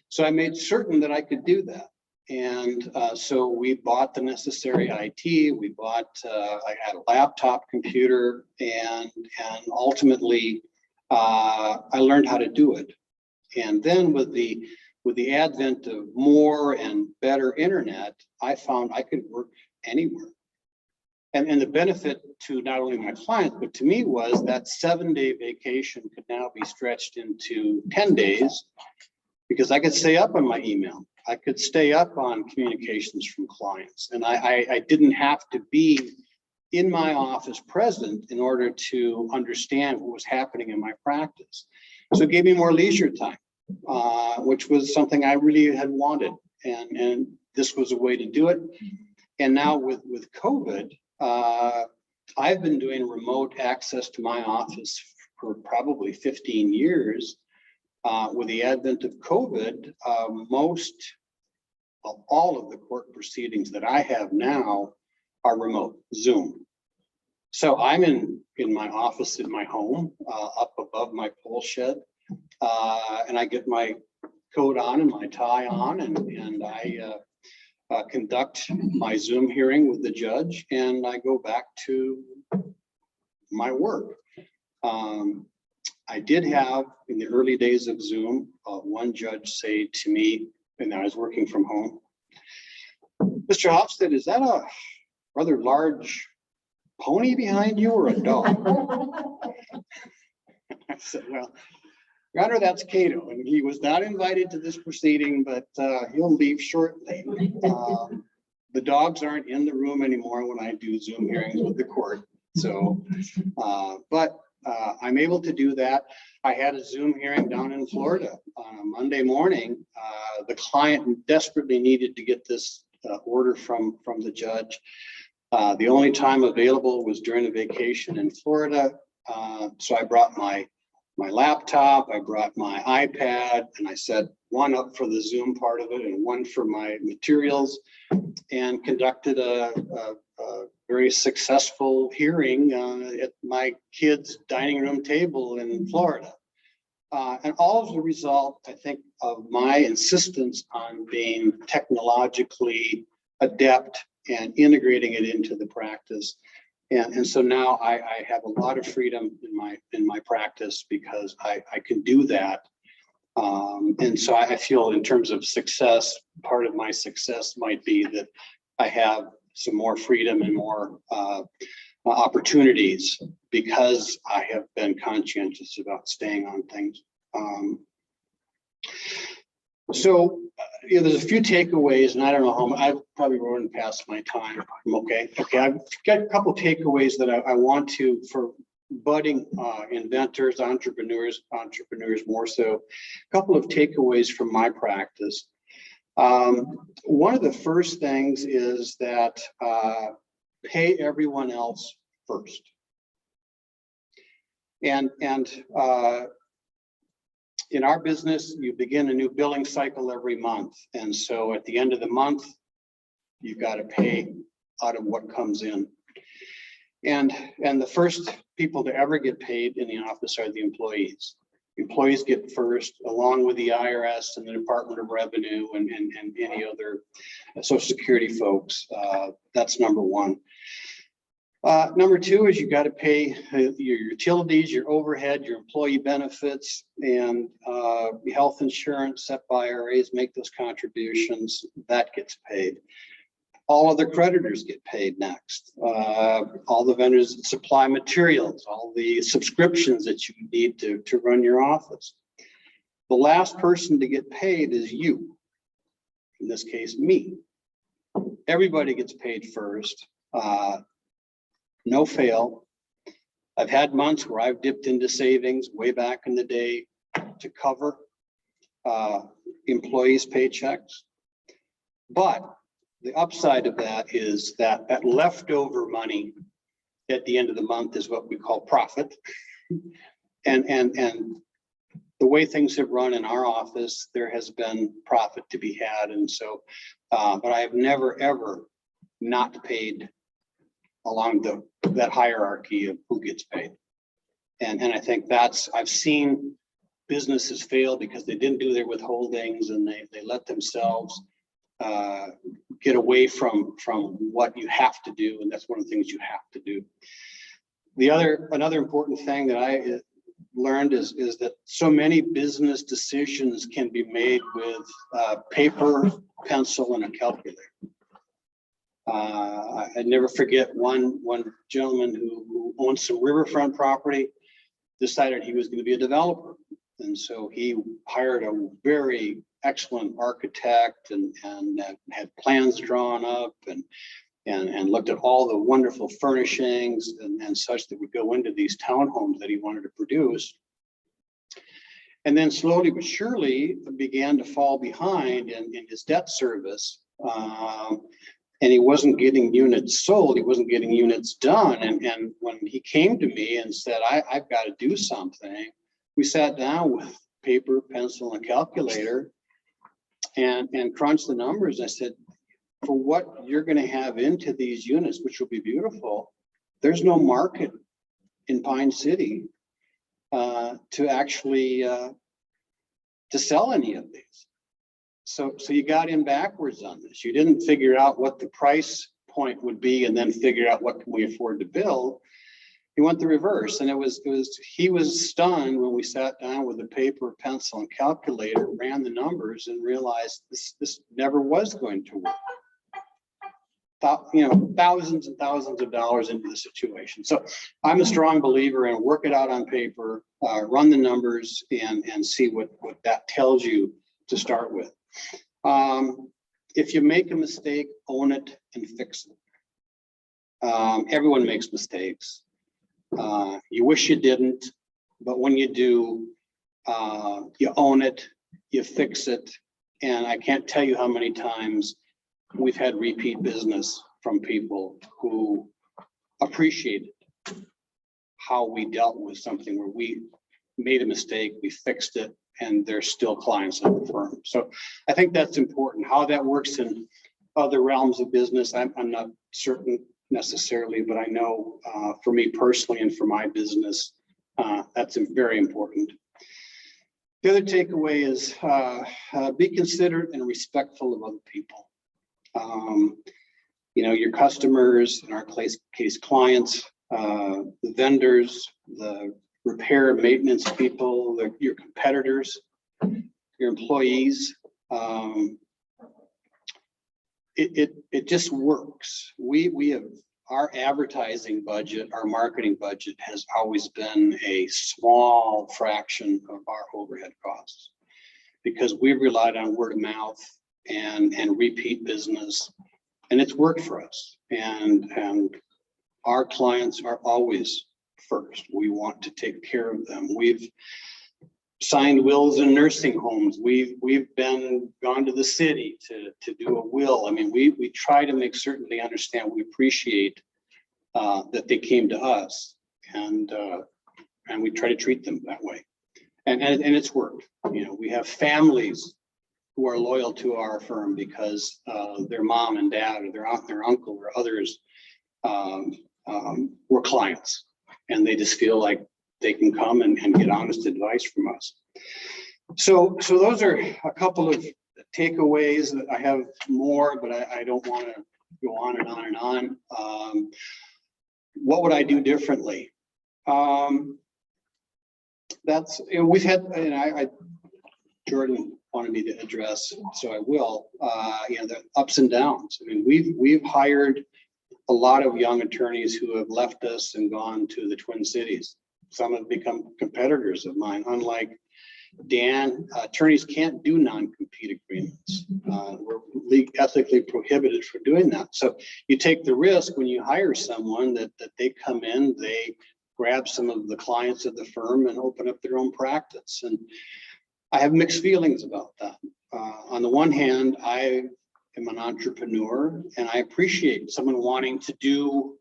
So I made certain that I could do that. And so we bought the necessary IT. We bought, I had a laptop computer, and ultimately I learned how to do it. And then with the advent of more and better internet, I found I could work anywhere. And the benefit to not only my clients, but to me, was that 7-day vacation could now be stretched into 10 days because I could stay up on my email. I could stay up on communications from clients, and I didn't have to be in my office present in order to understand what was happening in my practice. So it gave me more leisure time, which was something I really had wanted. And this was a way to do it. And now with COVID, I've been doing remote access to my office for probably 15 years. With the advent of COVID, most of all of the court proceedings that I have now are remote, Zoom. So I'm in my office in my home, up above my pole shed, and I get my coat on and my tie on, and I conduct my Zoom hearing with the judge, and I go back to my work. I did have, in the early days of Zoom, one judge say to me, and I was working from home, "Mr. Hofstad, is that a rather large pony behind you or a dog?" I said, "Well, Your Honor, that's Cato, and he was not invited to this proceeding, but he'll leave shortly." The dogs aren't in the room anymore when I do Zoom hearings with the court. So, but I'm able to do that. I had a Zoom hearing down in Florida on a Monday morning. The client desperately needed to get this order from the judge. The only time available was during a vacation in Florida. So I brought my laptop, I brought my iPad, and I set one up for the Zoom part of it and one for my materials, and conducted a very successful hearing at my kids' dining room table in Florida. And all as a result, I think, of my insistence on being technologically adept and integrating it into the practice. And so now I have a lot of freedom in my practice because I can do that. And so I feel, in terms of success, part of my success might be that I have some more freedom and more opportunities because I have been conscientious about staying on things. So there's a few takeaways, and I don't know how I've probably run past my time. I'm okay. I've got a couple takeaways that I want to, for budding inventors, entrepreneurs more so, a couple of takeaways from my practice. One of the first things is that pay everyone else first. And in our business, you begin a new billing cycle every month. And so at the end of the month, you've got to pay out of what comes in. And the first people to ever get paid in the office are the employees. Employees get first, along with the IRS and the Department of Revenue and any other Social Security folks. That's number one. Number two is you got to pay your utilities, your overhead, your employee benefits, and health insurance, SEP IRAs, make those contributions. That gets paid. All other creditors get paid next. All the vendors that supply materials, all the subscriptions that you need to run your office. The last person to get paid is you. In this case, me. Everybody gets paid first. No fail. I've had months where I've dipped into savings way back in the day to cover employees' paychecks. But the upside of that is that leftover money at the end of the month is what we call profit. And the way things have run in our office, there has been profit to be had. And so, but I have never, ever not paid along that hierarchy of who gets paid. And I think I've seen businesses fail because they didn't do their withholdings and they let themselves get away from what you have to do. And that's one of the things you have to do. Another important thing that I learned is that so many business decisions can be made with paper, pencil, and a calculator. I never forget one gentleman who owns some riverfront property, decided he was going to be a developer. And so he hired a very excellent architect and had plans drawn up and looked at all the wonderful furnishings and such that would go into these townhomes that he wanted to produce. And then slowly but surely began to fall behind in his debt service. And he wasn't getting units sold, he wasn't getting units done. And when he came to me and said, I've got to do something, we sat down with paper, pencil, and calculator and crunched the numbers. I said, for what you're going to have into these units, which will be beautiful, there's no market in Pine City to actually to sell any of these. So you got in backwards on this. You didn't figure out what the price point would be and then figure out what can we afford to build. He went the reverse, and he was stunned when we sat down with a paper, pencil, and calculator, ran the numbers, and realized this never was going to work. Thousands and thousands of dollars into the situation. So I'm a strong believer in work it out on paper, run the numbers, and see what that tells you to start with. If you make a mistake, own it and fix it. Everyone makes mistakes. You wish you didn't, but when you do, you own it, you fix it. And I can't tell you how many times we've had repeat business from people who appreciated how we dealt with something where we made a mistake, we fixed it, and they're still clients of the firm. So I think that's important. How that works in other realms of business, I'm not certain necessarily, but I know for me personally and for my business, that's very important. The other takeaway is be considerate and respectful of other people. Your customers, in our case clients, the vendors, the repair and maintenance people, your competitors, your employees. It just works. We have our advertising budget, our marketing budget has always been a small fraction of our overhead costs because we've relied on word of mouth and repeat business, and it's worked for us. And our clients are always first. We want to take care of them. We've signed wills in nursing homes. We've gone to the city to do a will. I mean, we try to make certain they understand we appreciate that they came to us, and we try to treat them that way. And it's worked. We have families who are loyal to our firm because their mom and dad or their aunt, their uncle, or others were clients, and they just feel like they can come and get honest advice from us. So those are a couple of takeaways. That I have more, but I don't want to go on and on and on. What would I do differently? We've had, and Jordan wanted me to address, so I will, the ups and downs. I mean, we've hired a lot of young attorneys who have left us and gone to the Twin Cities. Some have become competitors of mine. Unlike Dan, attorneys can't do non-compete agreements. We're ethically prohibited for doing that. So you take the risk when you hire someone that they come in, they grab some of the clients of the firm and open up their own practice. And I have mixed feelings about that. On the one hand, I am an entrepreneur, and I appreciate someone wanting to do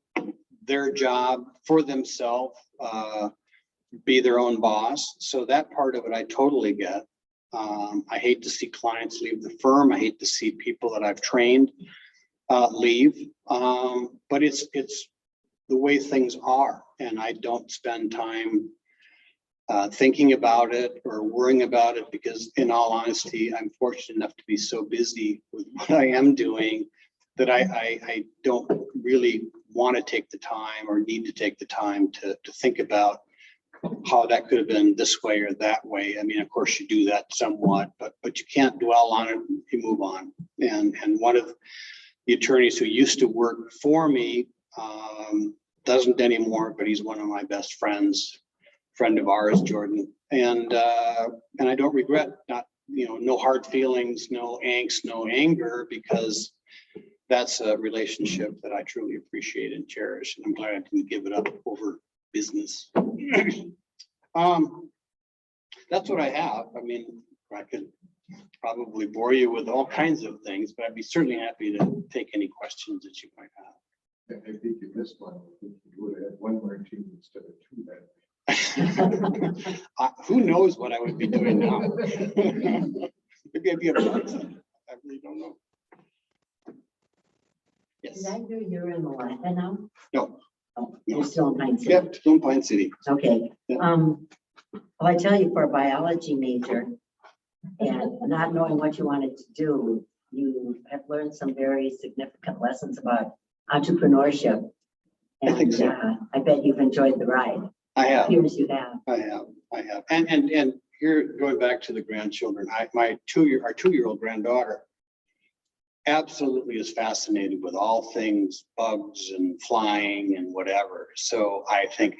their job for themselves, be their own boss. So that part of it I totally get. I hate to see clients leave the firm. I hate to see people that I've trained leave. But it's the way things are, and I don't spend time thinking about it or worrying about it, because in all honesty, I'm fortunate enough to be so busy with what I am doing that I don't really want to take the time or need to take the time to think about how that could have been this way or that way. I mean, of course you do that somewhat, but you can't dwell on it. You move on. And one of the attorneys who used to work for me doesn't anymore, but he's one of my best friends, friend of ours, Jordan. And I don't regret not, no hard feelings, no angst, no anger, because that's a relationship that I truly appreciate and cherish. And I'm glad I didn't give it up over business. That's what I have. I mean, I could probably bore you with all kinds of things, but I'd be certainly happy to take any questions that you might have. I think you missed one. I think you would have had one more team instead of two. Who knows what I would be doing now? Maybe I'd be a bartender. I really don't know. Yes. Did I hear you're in Malacca now? No. Oh, you're still in Pine City? Yep, still in Pine City. Okay, Yeah. well, I tell you, for a biology major and not knowing what you wanted to do, you have learned some very significant lessons about entrepreneurship. I think so. I bet you've enjoyed the ride. I have. Appears you have. I have. And here, going back to the grandchildren, our 2-year-old granddaughter absolutely is fascinated with all things bugs and flying and whatever. So I think,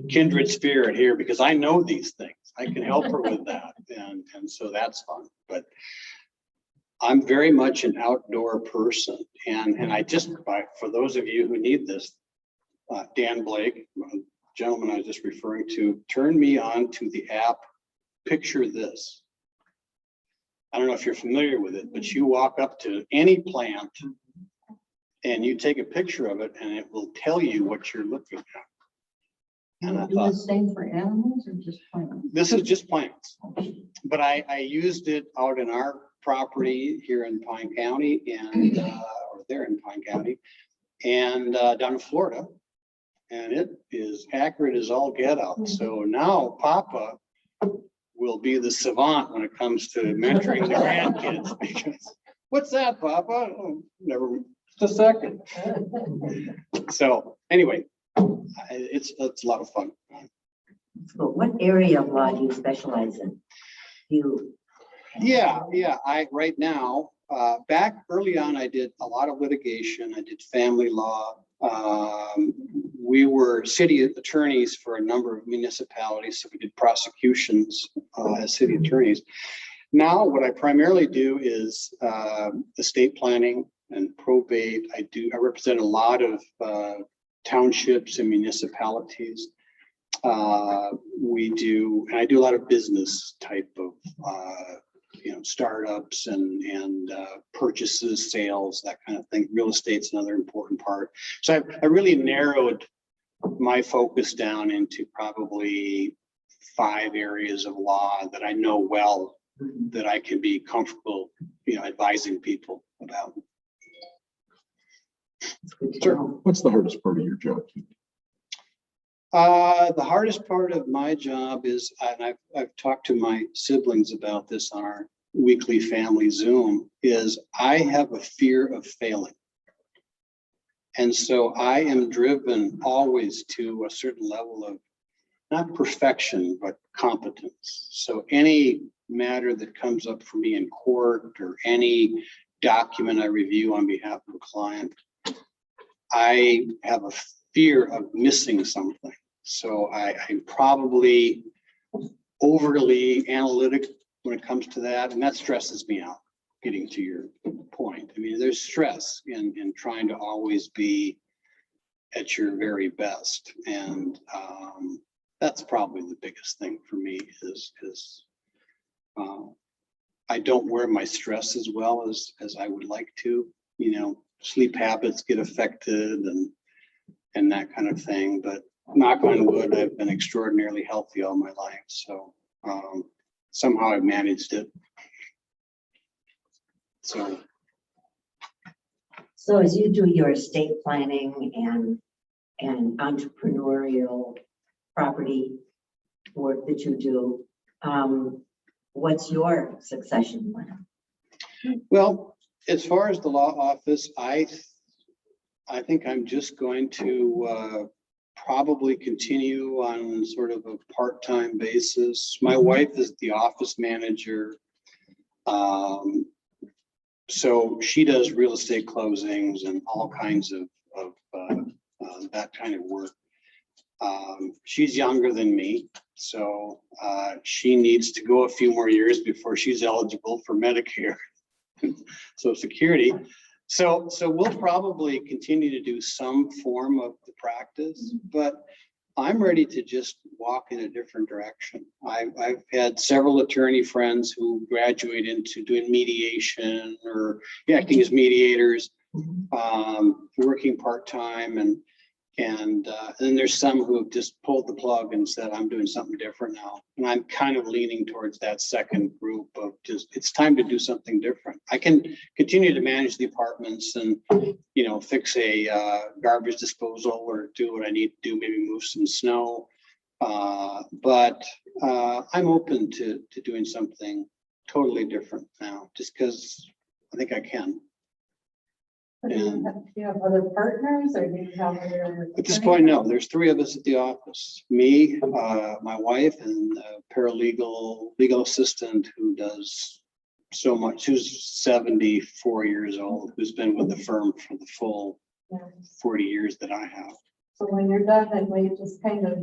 kindred spirit here, because I know these things. I can help her with that. And so that's fun. But I'm very much an outdoor person. And I just, for those of you who need this, Dan Blake, the gentleman I was just referring to, turned me on to the app. Picture This. I don't know if you're familiar with it, but you walk up to any plant and you take a picture of it and it will tell you what you're looking at. And I Do thought, the same for animals or just plants? this is just plants, but I used it out in our property here in Pine County and, or there in Pine County and down in Florida. And it is accurate as all get out. So now Papa will be the savant when it comes to mentoring the grandkids, because what's that, Papa? Oh, never, just a second. So anyway, it's a lot of fun. So what area of law do you specialize in? Yeah. Right now, back early on, I did a lot of litigation. I did family law. We were city attorneys for a number of municipalities, so we did prosecutions as city attorneys. Now, what I primarily do is estate planning and probate. I represent a lot of townships and municipalities. I do a lot of business type of startups and purchases, sales, that kind of thing. Real estate's another important part. So I really narrowed my focus down into probably 5 areas of law that I know well, that I can be comfortable, advising people about. Sure. What's the hardest part of your job? The hardest part of my job is, and I've talked to my siblings about this on our weekly family Zoom, is I have a fear of failing. And so I am driven always to a certain level of not perfection, but competence. So any matter that comes up for me in court or any document I review on behalf of a client, I have a fear of missing something. So I'm probably overly analytic when it comes to that, and that stresses me out. Getting to your point, I mean, there's stress in trying to always be at your very best, and that's probably the biggest thing for me is I don't wear my stress as well as I would like to. Sleep habits get affected and that kind of thing, but knock on wood, I've been extraordinarily healthy all my life, so somehow I've managed it. So as you do your estate planning and entrepreneurial property work that you do, what's your succession plan? Well, as far as the law office, I think I'm just going to probably continue on sort of a part-time basis. My wife is the office manager. So she does real estate closings and all kinds of that kind of work. She's younger than me, so she needs to go a few more years before she's eligible for Medicare, Social Security. So we'll probably continue to do some form of the practice, but I'm ready to just walk in a different direction. I've had several attorney friends who graduate into doing mediation or acting as mediators, working part-time, And then there's some who have just pulled the plug and said, I'm doing something different now. And I'm kind of leaning towards that second group of just, it's time to do something different. I can continue to manage the apartments and, you know, fix a garbage disposal or do what I need to do, maybe move some snow. But I'm open to doing something totally different now, just because I think I can. Do you have other partners or do you have other? At this point, no, there's 3 of us at the office, me, my wife, and a legal assistant who does so much, who's 74 years old, who's been with the firm for the full 40 years that I have. So when you're done, then we just kind of.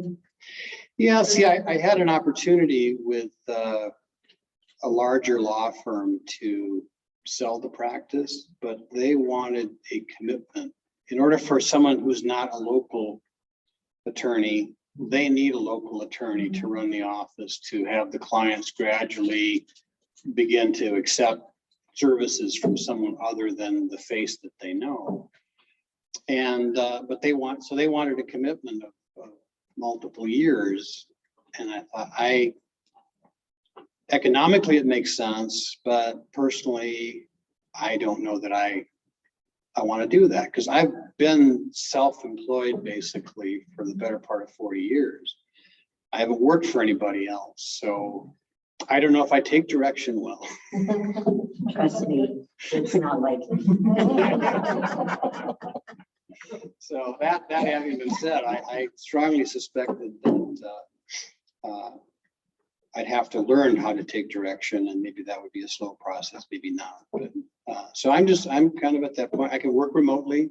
Yeah, see, I had an opportunity with a larger law firm to sell the practice, but they wanted a commitment. In order for someone who's not a local attorney, they need a local attorney to run the office, to have the clients gradually begin to accept services from someone other than the face that they know. And but they wanted a commitment of multiple years. And I thought, economically it makes sense, but personally, I don't know that I want to do that, because I've been self-employed basically for the better part of 40 years. I haven't worked for anybody else, so I don't know if I take direction well. Trust me, it's not likely. So that having been said, I strongly suspected that I'd have to learn how to take direction, and maybe that would be a slow process, maybe not. But so I'm kind of at that point. I can work remotely.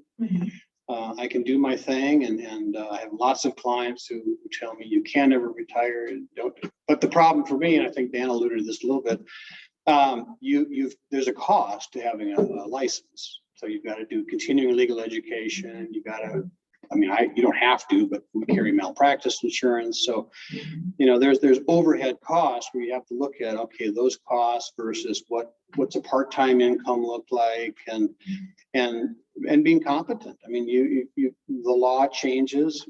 I can do my thing, and I have lots of clients who tell me you can never retire. Don't. But the problem for me, and I think Dan alluded to this a little bit, there's a cost to having a license. So you've got to do continuing legal education. You got to, you don't have to, but we carry malpractice insurance. So, you know, there's overhead costs where you have to look at, okay, those costs versus what's a part-time income look like, and being competent. I mean, the law changes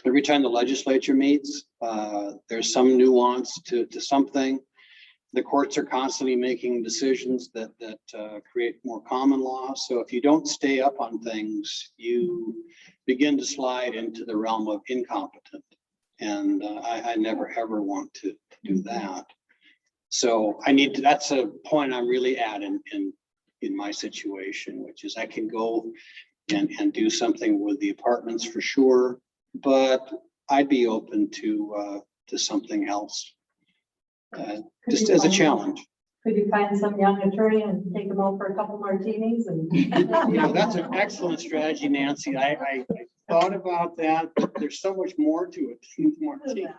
every time the legislature meets. There's some nuance to something. The courts are constantly making decisions that create more common law. So if you don't stay up on things, you begin to slide into the realm of incompetent. And I never ever want to do that. So that's a point I'm really at in my situation, which is I can go and do something with the apartments for sure, but I'd be open to something else. Just as a challenge. Could you find some young attorney and take them out for a couple martinis? And You know, that's an excellent strategy, Nancy. I thought about that, but there's so much more to it than martinis.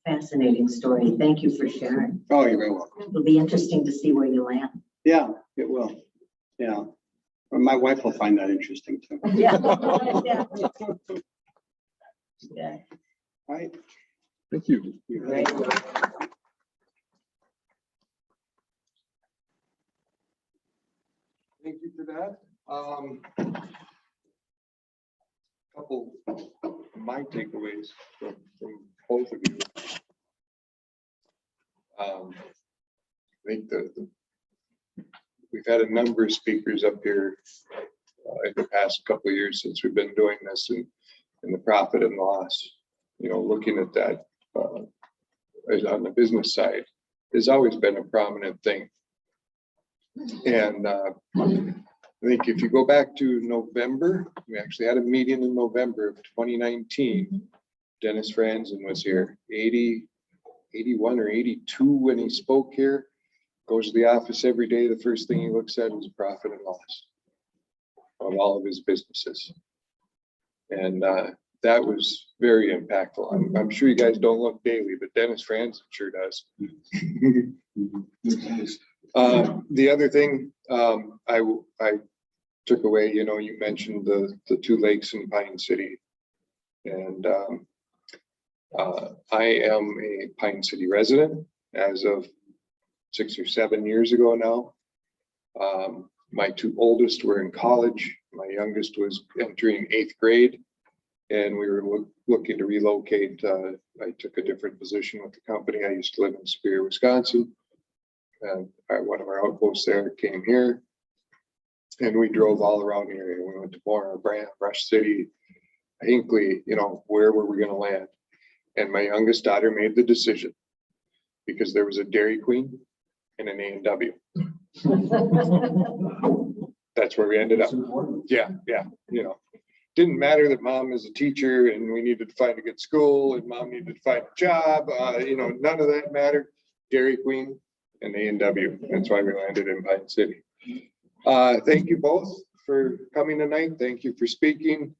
Fascinating story. Thank you for sharing. Oh, you're very welcome. It'll be interesting to see where you land. Yeah, it will. Yeah. Well, my wife will find that interesting too. Yeah. Yeah. Right. Thank you. You're Great. Thank you for that. Couple of my takeaways from both of you. I think we've had a number of speakers up here in the past couple of years since we've been doing this, and the profit and loss, you know, looking at that on the business side has always been a prominent thing. And I think if you go back to November, we actually had a meeting in November of 2019. Dennis Franzen was here, 81 or 82 when he spoke here. Goes to the office every day. The first thing he looks at is profit and loss of all of his businesses. And that was very impactful. I'm sure you guys don't look daily, but Dennis Franzen sure does. The other thing I took away, you know, you mentioned the 2 lakes in Pine City. And I am a Pine City resident as of 6 or 7 years ago now. My two oldest were in college. My youngest was entering 8th grade. And we were looking to relocate. I took a different position with the company. I used to live in Superior, Wisconsin. And one of our outposts there came here. And we drove all around the area. We went to Mora, Brant, Rush City, Hinckley, you know, where were we gonna land? And my youngest daughter made the decision because there was a Dairy Queen and an A&W. That's where we ended up. Yeah, you know. Didn't matter that mom is a teacher and we needed to find a good school and mom needed to find a job. You know, none of that mattered. Dairy Queen and A&W. That's why we landed in Pine City. Thank you both for coming tonight. Thank you for speaking.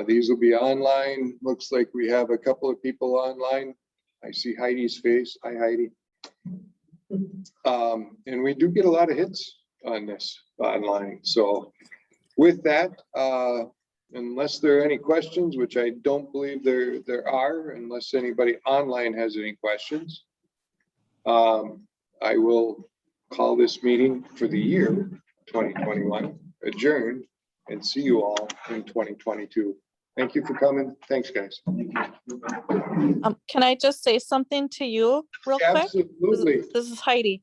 These will be online. Looks like we have a couple of people online. I see Heidi's face. Hi, Heidi. And we do get a lot of hits on this online. So with that, unless there are any questions, which I don't believe there are, unless anybody online has any questions, I will call this meeting for the year 2021 adjourned and see you all in 2022. Thank you for coming. Thanks, guys. Can I just say something to you real quick? Absolutely. This is Heidi.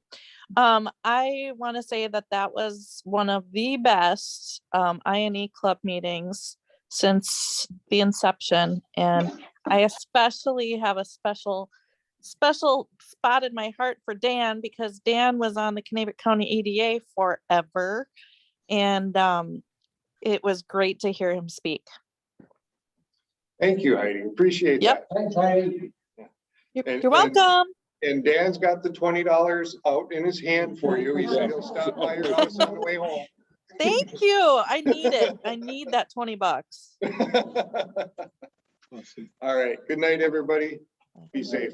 I want to say that that was one of the best INE club meetings since the inception. And I especially have a special spot in my heart for Dan because Dan was on the Kanabec County EDA forever. And it was great to hear him speak. Thank you, Heidi. Appreciate Yep. that. Thanks, Heidi. You're welcome. And Dan's got the $20 out in his hand for you. He said he'll stop by your house on the way home. Thank you. I need it. I need that $20. All right. Good night, everybody. Be safe.